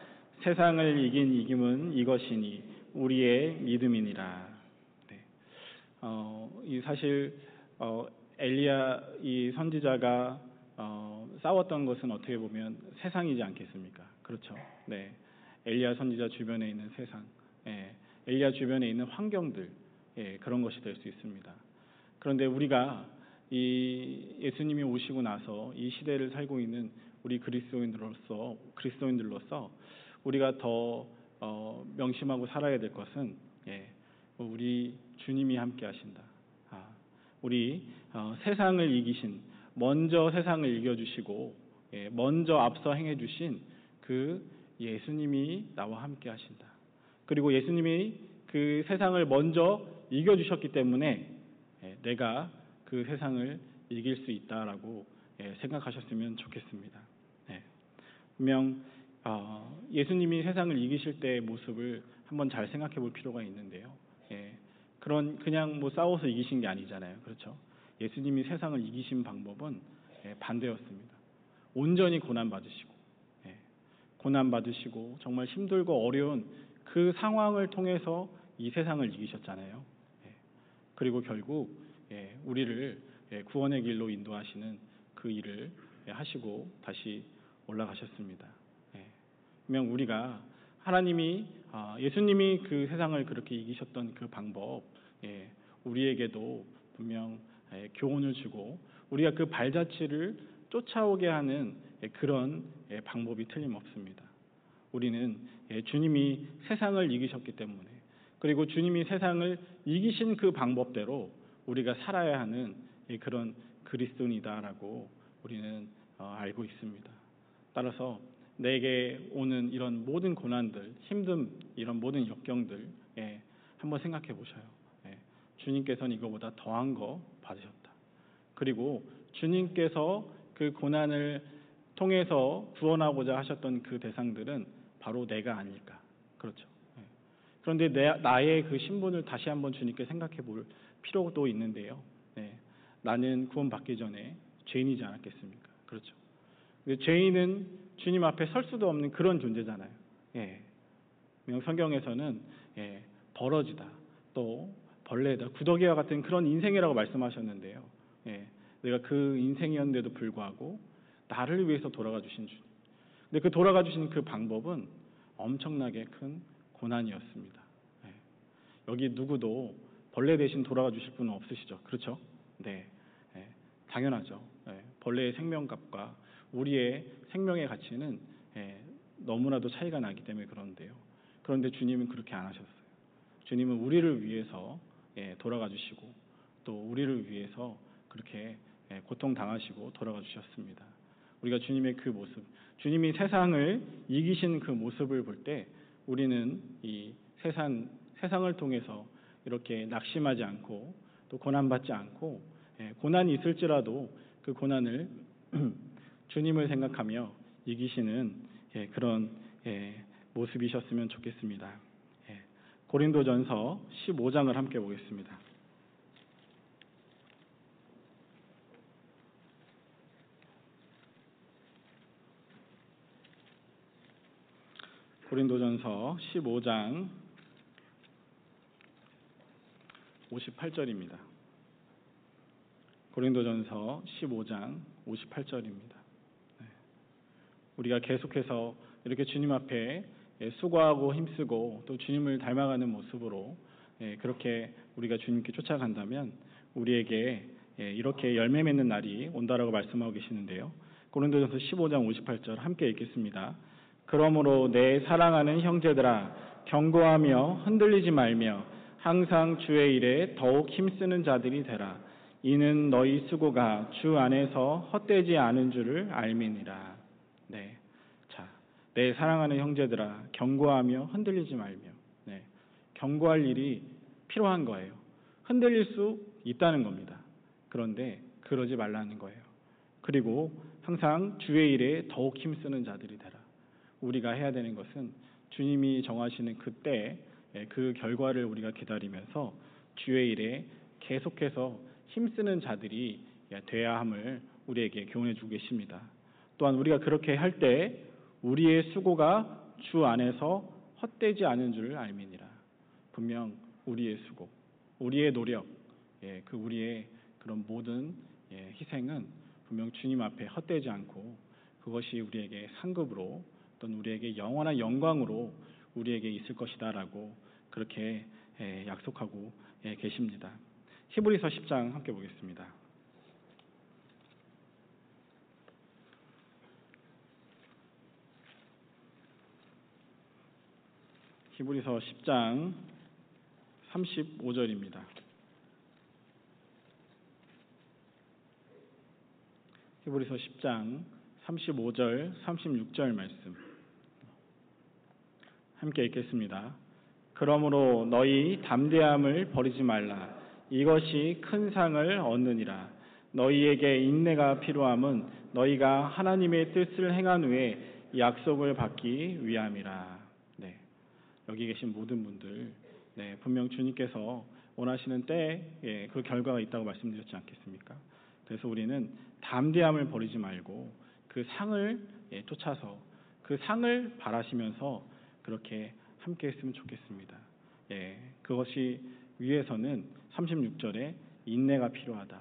세상을 이긴 이김은 이것이니 우리의 믿음이니라. 사실 엘리야 이 선지자가 싸웠던 것은 어떻게 보면 세상이지 않겠습니까? 그렇죠. 엘리야 선지자 주변에 있는 세상, 엘리야 주변에 있는 환경들, 그런 것이 될 수 있습니다. 그런데 우리가 이 예수님이 오시고 나서 이 시대를 살고 있는 우리 그리스도인들로서 우리가 더 명심하고 살아야 될 것은 우리 주님이 함께 하신다. 우리 세상을 이기신, 먼저 세상을 이겨주시고 먼저 앞서 행해주신 그 예수님이 나와 함께 하신다. 그리고 예수님이 그 세상을 먼저 이겨주셨기 때문에 내가 그 세상을 이길 수 있다라고 생각하셨으면 좋겠습니다. 분명 예수님이 세상을 이기실 때의 모습을 한번 잘 생각해 볼 필요가 있는데요. 그냥 싸워서 이기신 게 아니잖아요. 그렇죠? 예수님이 세상을 이기신 방법은 반대였습니다. 온전히 고난받으시고 고난받으시고 정말 힘들고 어려운 그 상황을 통해서 이 세상을 이기셨잖아요. 그리고 결국 우리를 구원의 길로 인도하시는 그 일을 하시고 다시 올라가셨습니다. 분명 우리가 하나님이 예수님이 그 세상을 그렇게 이기셨던 그 방법 우리에게도 분명 교훈을 주고 우리가 그 발자취를 쫓아오게 하는 그런 방법이 틀림없습니다. 우리는 주님이 세상을 이기셨기 때문에 그리고 주님이 세상을 이기신 그 방법대로 우리가 살아야 하는 그런 그리스도인이다라고 우리는 알고 있습니다. 따라서 내게 오는 이런 모든 고난들, 힘듦, 이런 모든 역경들 한번 생각해 보셔요. 주님께서는 이거보다 더한 거 받으셨다. 그리고 주님께서 그 고난을 통해서 구원하고자 하셨던 그 대상들은 바로 내가 아닐까. 그렇죠. 그런데 나의 그 신분을 다시 한번 주님께 생각해 볼 필요도 있는데요. 나는 구원받기 전에 죄인이지 않았겠습니까? 그렇죠. 죄인은 주님 앞에 설 수도 없는 그런 존재잖아요. 성경에서는 버러지다, 또 벌레다, 구더기와 같은 그런 인생이라고 말씀하셨는데요. 내가 그 인생이었는데도 불구하고 나를 위해서 돌아가 주신 주님. 근데 그 돌아가 주신 그 방법은 엄청나게 큰 고난이었습니다. 여기 누구도 벌레 대신 돌아가 주실 분은 없으시죠? 그렇죠? 네, 당연하죠. 벌레의 생명값과 우리의 생명의 가치는 너무나도 차이가 나기 때문에 그런데요. 그런데 주님은 그렇게 안 하셨어요. 주님은 우리를 위해서 돌아가 주시고 또 우리를 위해서 그렇게 고통당하시고 돌아가 주셨습니다. 우리가 주님의 그 모습, 주님이 세상을 이기신 그 모습을 볼 때 우리는 이 세상을 통해서 이렇게 낙심하지 않고 또 고난받지 않고 고난이 있을지라도 그 고난을 주님을 생각하며 이기시는 그런 모습이셨으면 좋겠습니다. 고린도전서 15장을 함께 보겠습니다. 고린도전서 15장 58절입니다. 고린도전서 15장 58절입니다. 우리가 계속해서 이렇게 주님 앞에 수고하고 힘쓰고 또 주님을 닮아가는 모습으로 그렇게 우리가 주님께 쫓아간다면 우리에게 이렇게 열매 맺는 날이 온다라고 말씀하고 계시는데요. 고린도전서 15장 58절 함께 읽겠습니다. 그러므로 내 사랑하는 형제들아 경고하며 흔들리지 말며 항상 주의 일에 더욱 힘쓰는 자들이 되라. 이는 너희 수고가 주 안에서 헛되지 않은 줄을 알미니라. 자, 내 사랑하는 형제들아 경고하며 흔들리지 말며 경고할 일이 필요한 거예요. 흔들릴 수 있다는 겁니다. 그런데 그러지 말라는 거예요. 그리고 항상 주의 일에 더욱 힘쓰는 자들이 되라. 우리가 해야 되는 것은 주님이 정하시는 그때 그 결과를 우리가 기다리면서 주의 일에 계속해서 힘쓰는 자들이 돼야 함을 우리에게 교훈해 주고 계십니다. 또한 우리가 그렇게 할 때 우리의 수고가 주 안에서 헛되지 않은 줄 알미니라. 분명 우리의 수고, 우리의 노력, 그 우리의 그런 모든 희생은 분명 주님 앞에 헛되지 않고 그것이 우리에게 상급으로 또는 우리에게 영원한 영광으로 우리에게 있을 것이다라고 그렇게 약속하고 계십니다. 히브리서 10장 함께 보겠습니다. 히브리서 10장 35절입니다. 히브리서 10장 35절, 36절 말씀 함께 읽겠습니다. 그러므로 너희 담대함을 버리지 말라. 이것이 큰 상을 얻느니라. 너희에게 인내가 필요함은 너희가 하나님의 뜻을 행한 후에 약속을 받기 위함이라. 여기 계신 모든 분들 분명 주님께서 원하시는 때에 그 결과가 있다고 말씀드렸지 않겠습니까? 그래서 우리는 담대함을 버리지 말고 그 상을 쫓아서 그 상을 바라시면서 그렇게 함께 했으면 좋겠습니다. 그것이 위에서는 36절에 인내가 필요하다.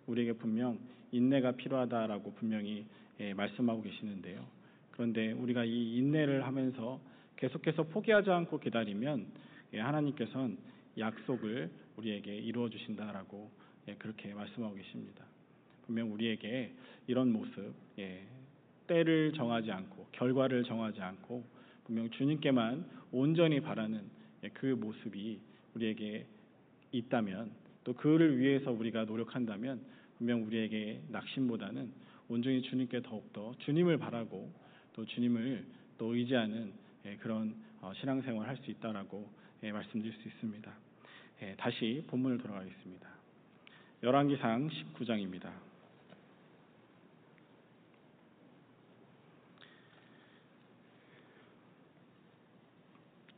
우리에게 분명 인내가 필요하다라고 분명히 말씀하고 계시는데요. 그런데 우리가 이 인내를 하면서 계속해서 포기하지 않고 기다리면 하나님께서는 약속을 우리에게 이루어 주신다라고 그렇게 말씀하고 계십니다. 분명 우리에게 이런 모습, 때를 정하지 않고 결과를 정하지 않고 분명 주님께만 온전히 바라는 그 모습이 우리에게 있다면, 또 그를 위해서 우리가 노력한다면 분명 우리에게 낙심보다는 온전히 주님께 더욱더 주님을 바라고 또 주님을 또 의지하는 그런 신앙생활을 할 수 있다라고 말씀드릴 수 있습니다. 다시 본문을 돌아가겠습니다. 열왕기상 19장입니다.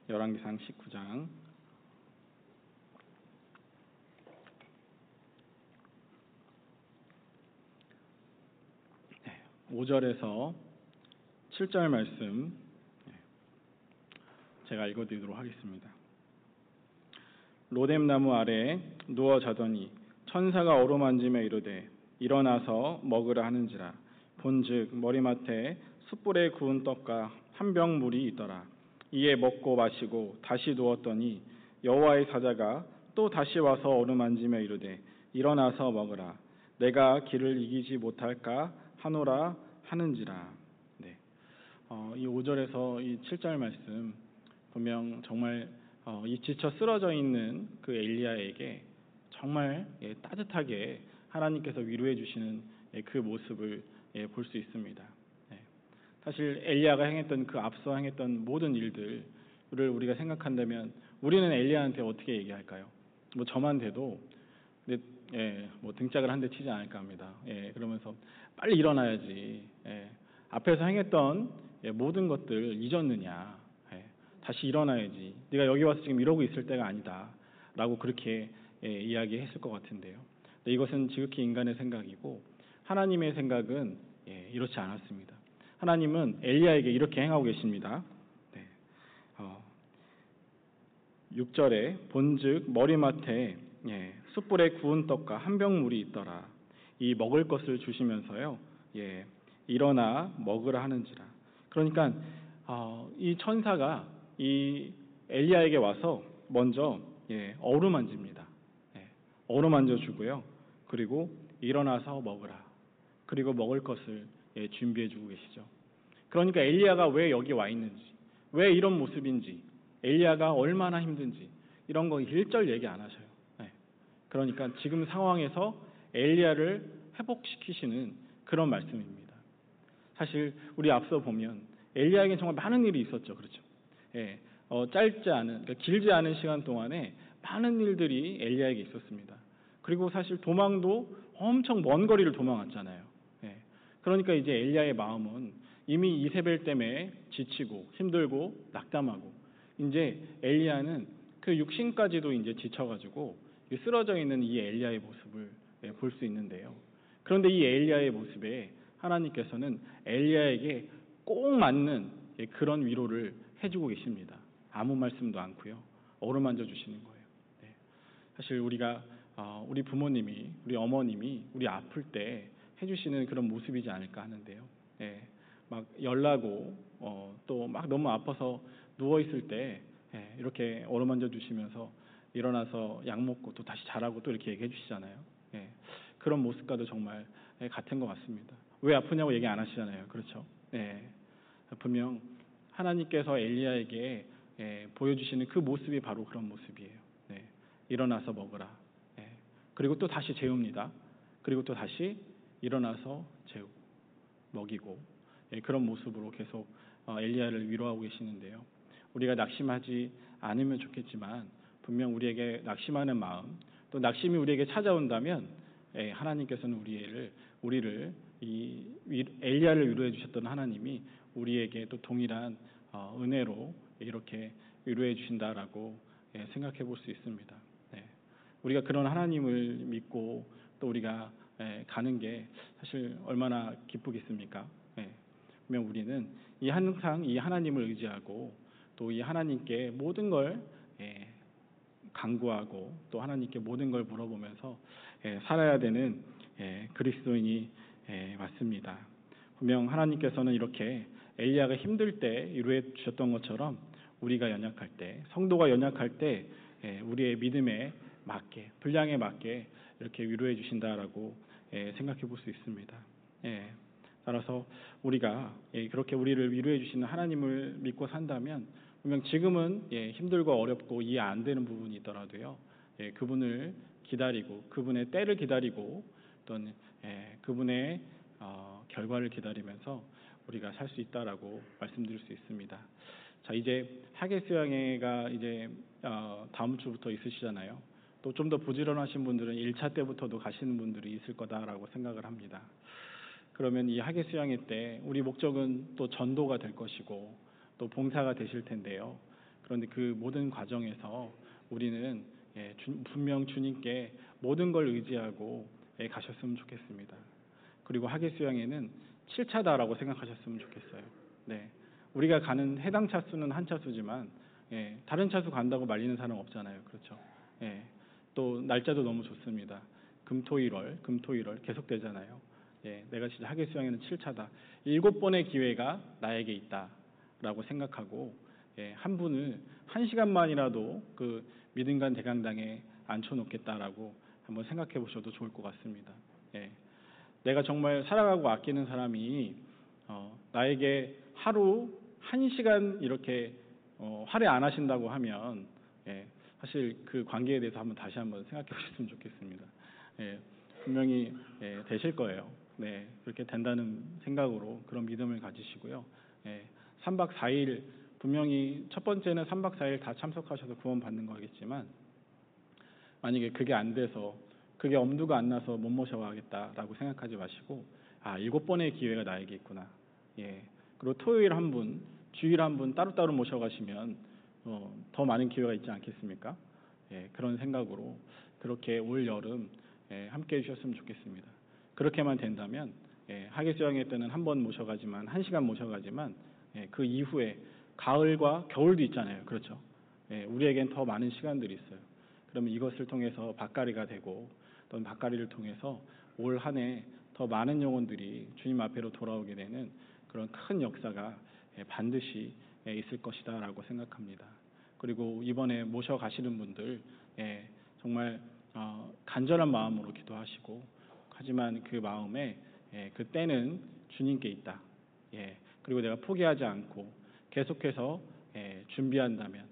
열왕기상 19장 5절에서 7절 말씀 제가 읽어드리도록 하겠습니다. 로뎀나무 아래에 누워 자더니 천사가 어루만지며 이르되 일어나서 먹으라 하는지라. 본즉 머리맡에 숯불에 구운 떡과 한 병 물이 있더라. 이에 먹고 마시고 다시 누웠더니 여호와의 사자가 또 다시 와서 어루만지며 이르되 일어나서 먹으라. 내가 길을 이기지 못할까 하노라 하는지라. 이 5절에서 이 7절 말씀 분명 정말 이 지쳐 쓰러져 있는 그 엘리야에게 정말 따뜻하게 하나님께서 위로해 주시는 그 모습을 볼 수 있습니다. 사실 엘리야가 행했던 그 앞서 행했던 모든 일들을 우리가 생각한다면 우리는 엘리야한테 어떻게 얘기할까요? 뭐 저만 돼도 뭐 등짝을 한 대 치지 않을까 합니다. 그러면서 빨리 일어나야지. 앞에서 행했던 모든 것들 잊었느냐? 다시 일어나야지. 네가 여기 와서 지금 이러고 있을 때가 아니다.라고 그렇게 이야기했을 것 같은데요. 이것은 지극히 인간의 생각이고 하나님의 생각은 이렇지 않았습니다. 하나님은 엘리야에게 이렇게 행하고 계십니다. 6절에 본즉 머리맡에 숯불에 구운 떡과 한 병 물이 있더라. 이 먹을 것을 주시면서요, 일어나 먹으라 하는지라. 그러니까 이 천사가 이 엘리야에게 와서 먼저 어루만집니다. 어루만져 주고요. 그리고 일어나서 먹으라. 그리고 먹을 것을 준비해 주고 계시죠. 그러니까 엘리야가 왜 여기 와 있는지, 왜 이런 모습인지, 엘리야가 얼마나 힘든지 이런 거 일절 얘기 안 하셔요. 그러니까 지금 상황에서 엘리야를 회복시키시는 그런 말씀입니다. 사실 앞서 보면 엘리야에게 정말 많은 일이 있었죠. 그렇죠? 짧지 않은, 그러니까 길지 않은 시간 동안에 많은 일들이 엘리야에게 있었습니다. 그리고 사실 도망도 엄청 먼 거리를 도망갔잖아요. 그러니까 이제 엘리야의 마음은 이미 이세벨 때문에 지치고 힘들고 낙담하고 이제 엘리야는 그 육신까지도 이제 지쳐가지고 쓰러져 있는 이 엘리야의 모습을 볼 수 있는데요. 그런데 이 엘리야의 모습에 하나님께서는 엘리야에게 꼭 맞는 그런 위로를 해주고 계십니다. 아무 말씀도 않고요. 어루만져 주시는 거예요. 사실 우리 부모님이, 우리 어머님이 우리 아플 때 해주시는 그런 모습이지 않을까 하는데요. 막 열나고 또 막 너무 아파서 누워 있을 때 이렇게 어루만져 주시면서 일어나서 약 먹고 또 다시 자라고 또 이렇게 얘기해 주시잖아요. 그런 모습과도 정말 같은 것 같습니다. 왜 아프냐고 얘기 안 하시잖아요. 그렇죠? 분명 하나님께서 엘리야에게 보여주시는 그 모습이 바로 그런 모습이에요. 일어나서 먹으라. 그리고 또 다시 재웁니다. 그리고 또 다시 일어나서 재우고 먹이고 그런 모습으로 계속 엘리야를 위로하고 계시는데요. 우리가 낙심하지 않으면 좋겠지만 분명 우리에게 낙심하는 마음, 또 낙심이 우리에게 찾아온다면 하나님께서는 우리를 이 엘리야를 위로해 주셨던 하나님이 우리에게 또 동일한 은혜로 이렇게 위로해 주신다라고 생각해 볼 수 있습니다. 우리가 그런 하나님을 믿고 또 우리가 가는 게 사실 얼마나 기쁘겠습니까? 분명 우리는 항상 이 하나님을 의지하고 또 이 하나님께 모든 걸 간구하고 또 하나님께 모든 걸 물어보면서 살아야 되는 그리스도인이 맞습니다. 분명 하나님께서는 이렇게 엘리야가 힘들 때 위로해 주셨던 것처럼 우리가 연약할 때, 성도가 연약할 때 우리의 믿음에 맞게, 분량에 맞게 이렇게 위로해 주신다라고 생각해 볼 수 있습니다. 따라서 우리가 그렇게 우리를 위로해 주시는 하나님을 믿고 산다면 분명 지금은 힘들고 어렵고 이해 안 되는 부분이 있더라도요, 그분을 기다리고 그분의 때를 기다리고 또는 그분의 결과를 기다리면서 우리가 살 수 있다라고 말씀드릴 수 있습니다. 자, 이제 하계 수양회가 이제 다음 주부터 있으시잖아요. 또 좀 더 부지런하신 분들은 1차 때부터도 가시는 분들이 있을 거다라고 생각을 합니다. 그러면 이 하계 수양회 때 우리 목적은 또 전도가 될 것이고 또 봉사가 되실 텐데요. 그런데 그 모든 과정에서 우리는 분명 주님께 모든 걸 의지하고 가셨으면 좋겠습니다. 그리고 하계 수양회는 7차다라고 생각하셨으면 좋겠어요. 우리가 가는 해당 차수는 한 차수지만 다른 차수 간다고 말리는 사람 없잖아요. 그렇죠? 또 날짜도 너무 좋습니다. 금토일월 계속되잖아요. 내가 진짜 하계 수양회는 7차다. 7번의 기회가 나에게 있다라고 생각하고 한 분을 1시간만이라도 그 믿음간 대강당에 앉혀놓겠다라고 한번 생각해 보셔도 좋을 것 같습니다. 내가 정말 사랑하고 아끼는 사람이 나에게 하루 1시간 이렇게 할애 안 하신다고 하면 사실 그 관계에 대해서 다시 한번 생각해 보셨으면 좋겠습니다. 분명히 되실 거예요. 그렇게 된다는 생각으로 그런 믿음을 가지시고요. 3박 4일 분명히 첫 번째는 3박 4일 다 참석하셔서 구원 받는 거겠지만 만약에 그게 안 돼서 그게 엄두가 안 나서 못 모셔가겠다라고 생각하지 마시고 7번의 기회가 나에게 있구나. 그리고 토요일 한 분, 주일 한 분 따로따로 모셔가시면 더 많은 기회가 있지 않겠습니까? 그런 생각으로 그렇게 올 여름 함께 해주셨으면 좋겠습니다. 그렇게만 된다면 하계 수양회 때는 한 번 모셔가지만 1시간 모셔가지만 그 이후에 가을과 겨울도 있잖아요. 그렇죠? 우리에겐 더 많은 시간들이 있어요. 그러면 이것을 통해서 밭가리가 되고 또는 밭가리를 통해서 올 한 해 더 많은 영혼들이 주님 앞에로 돌아오게 되는 그런 큰 역사가 반드시 있을 것이다 라고 생각합니다. 그리고 이번에 모셔가시는 분들 정말 간절한 마음으로 기도하시고 하지만 그 마음에 그 때는 주님께 있다. 그리고 내가 포기하지 않고 계속해서 준비한다면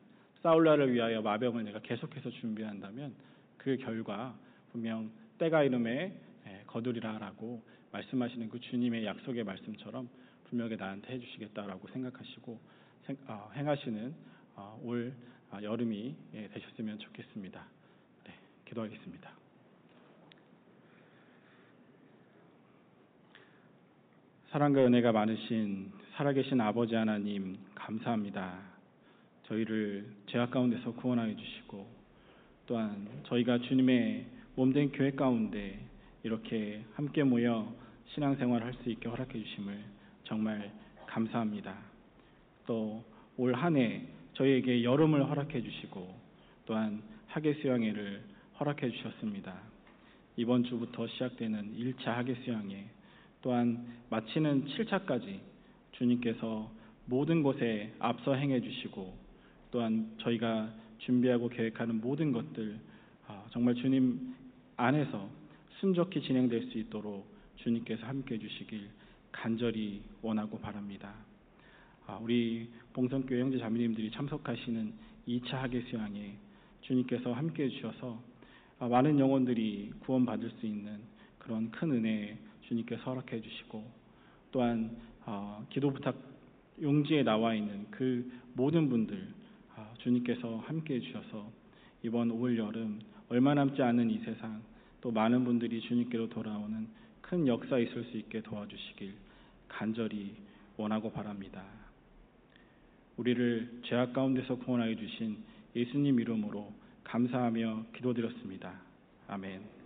싸울 날을 위하여 마병을 내가 계속해서 준비한다면 그 결과 분명 때가 이름에 거두리라라고 말씀하시는 그 주님의 약속의 말씀처럼 분명히 나한테 해주시겠다라고 생각하시고 행하시는 올 여름이 되셨으면 좋겠습니다. 기도하겠습니다. 사랑과 은혜가 많으신 살아계신 아버지 하나님 감사합니다. 저희를 죄악 가운데서 구원하여 주시고 또한 저희가 주님의 몸된 교회 가운데 이렇게 함께 모여 신앙생활을 할 수 있게 허락해 주심을 정말 감사합니다. 또 올 한 해 저희에게 여름을 허락해 주시고 또한 하계 수양회를 허락해 주셨습니다. 이번 주부터 시작되는 1차 하계 수양회 또한 마치는 7차까지 주님께서 모든 곳에 앞서 행해 주시고 또한 저희가 준비하고 계획하는 모든 것들 정말 주님 안에서 순적히 진행될 수 있도록 주님께서 함께 해주시길 간절히 원하고 바랍니다. 우리 봉성교회 형제 자매님들이 참석하시는 2차 하계 수양에 주님께서 함께 해주셔서 많은 영혼들이 구원받을 수 있는 그런 큰 은혜 주님께서 허락해 주시고 또한 기도 부탁 용지에 나와 있는 그 모든 분들 주님께서 함께 해주셔서 이번 올 여름 얼마 남지 않은 이 세상 또 많은 분들이 주님께로 돌아오는 큰 역사 있을 수 있게 도와주시길 간절히 원하고 바랍니다. 우리를 죄악 가운데서 구원하여 주신 예수님 이름으로 감사하며 기도드렸습니다. 아멘.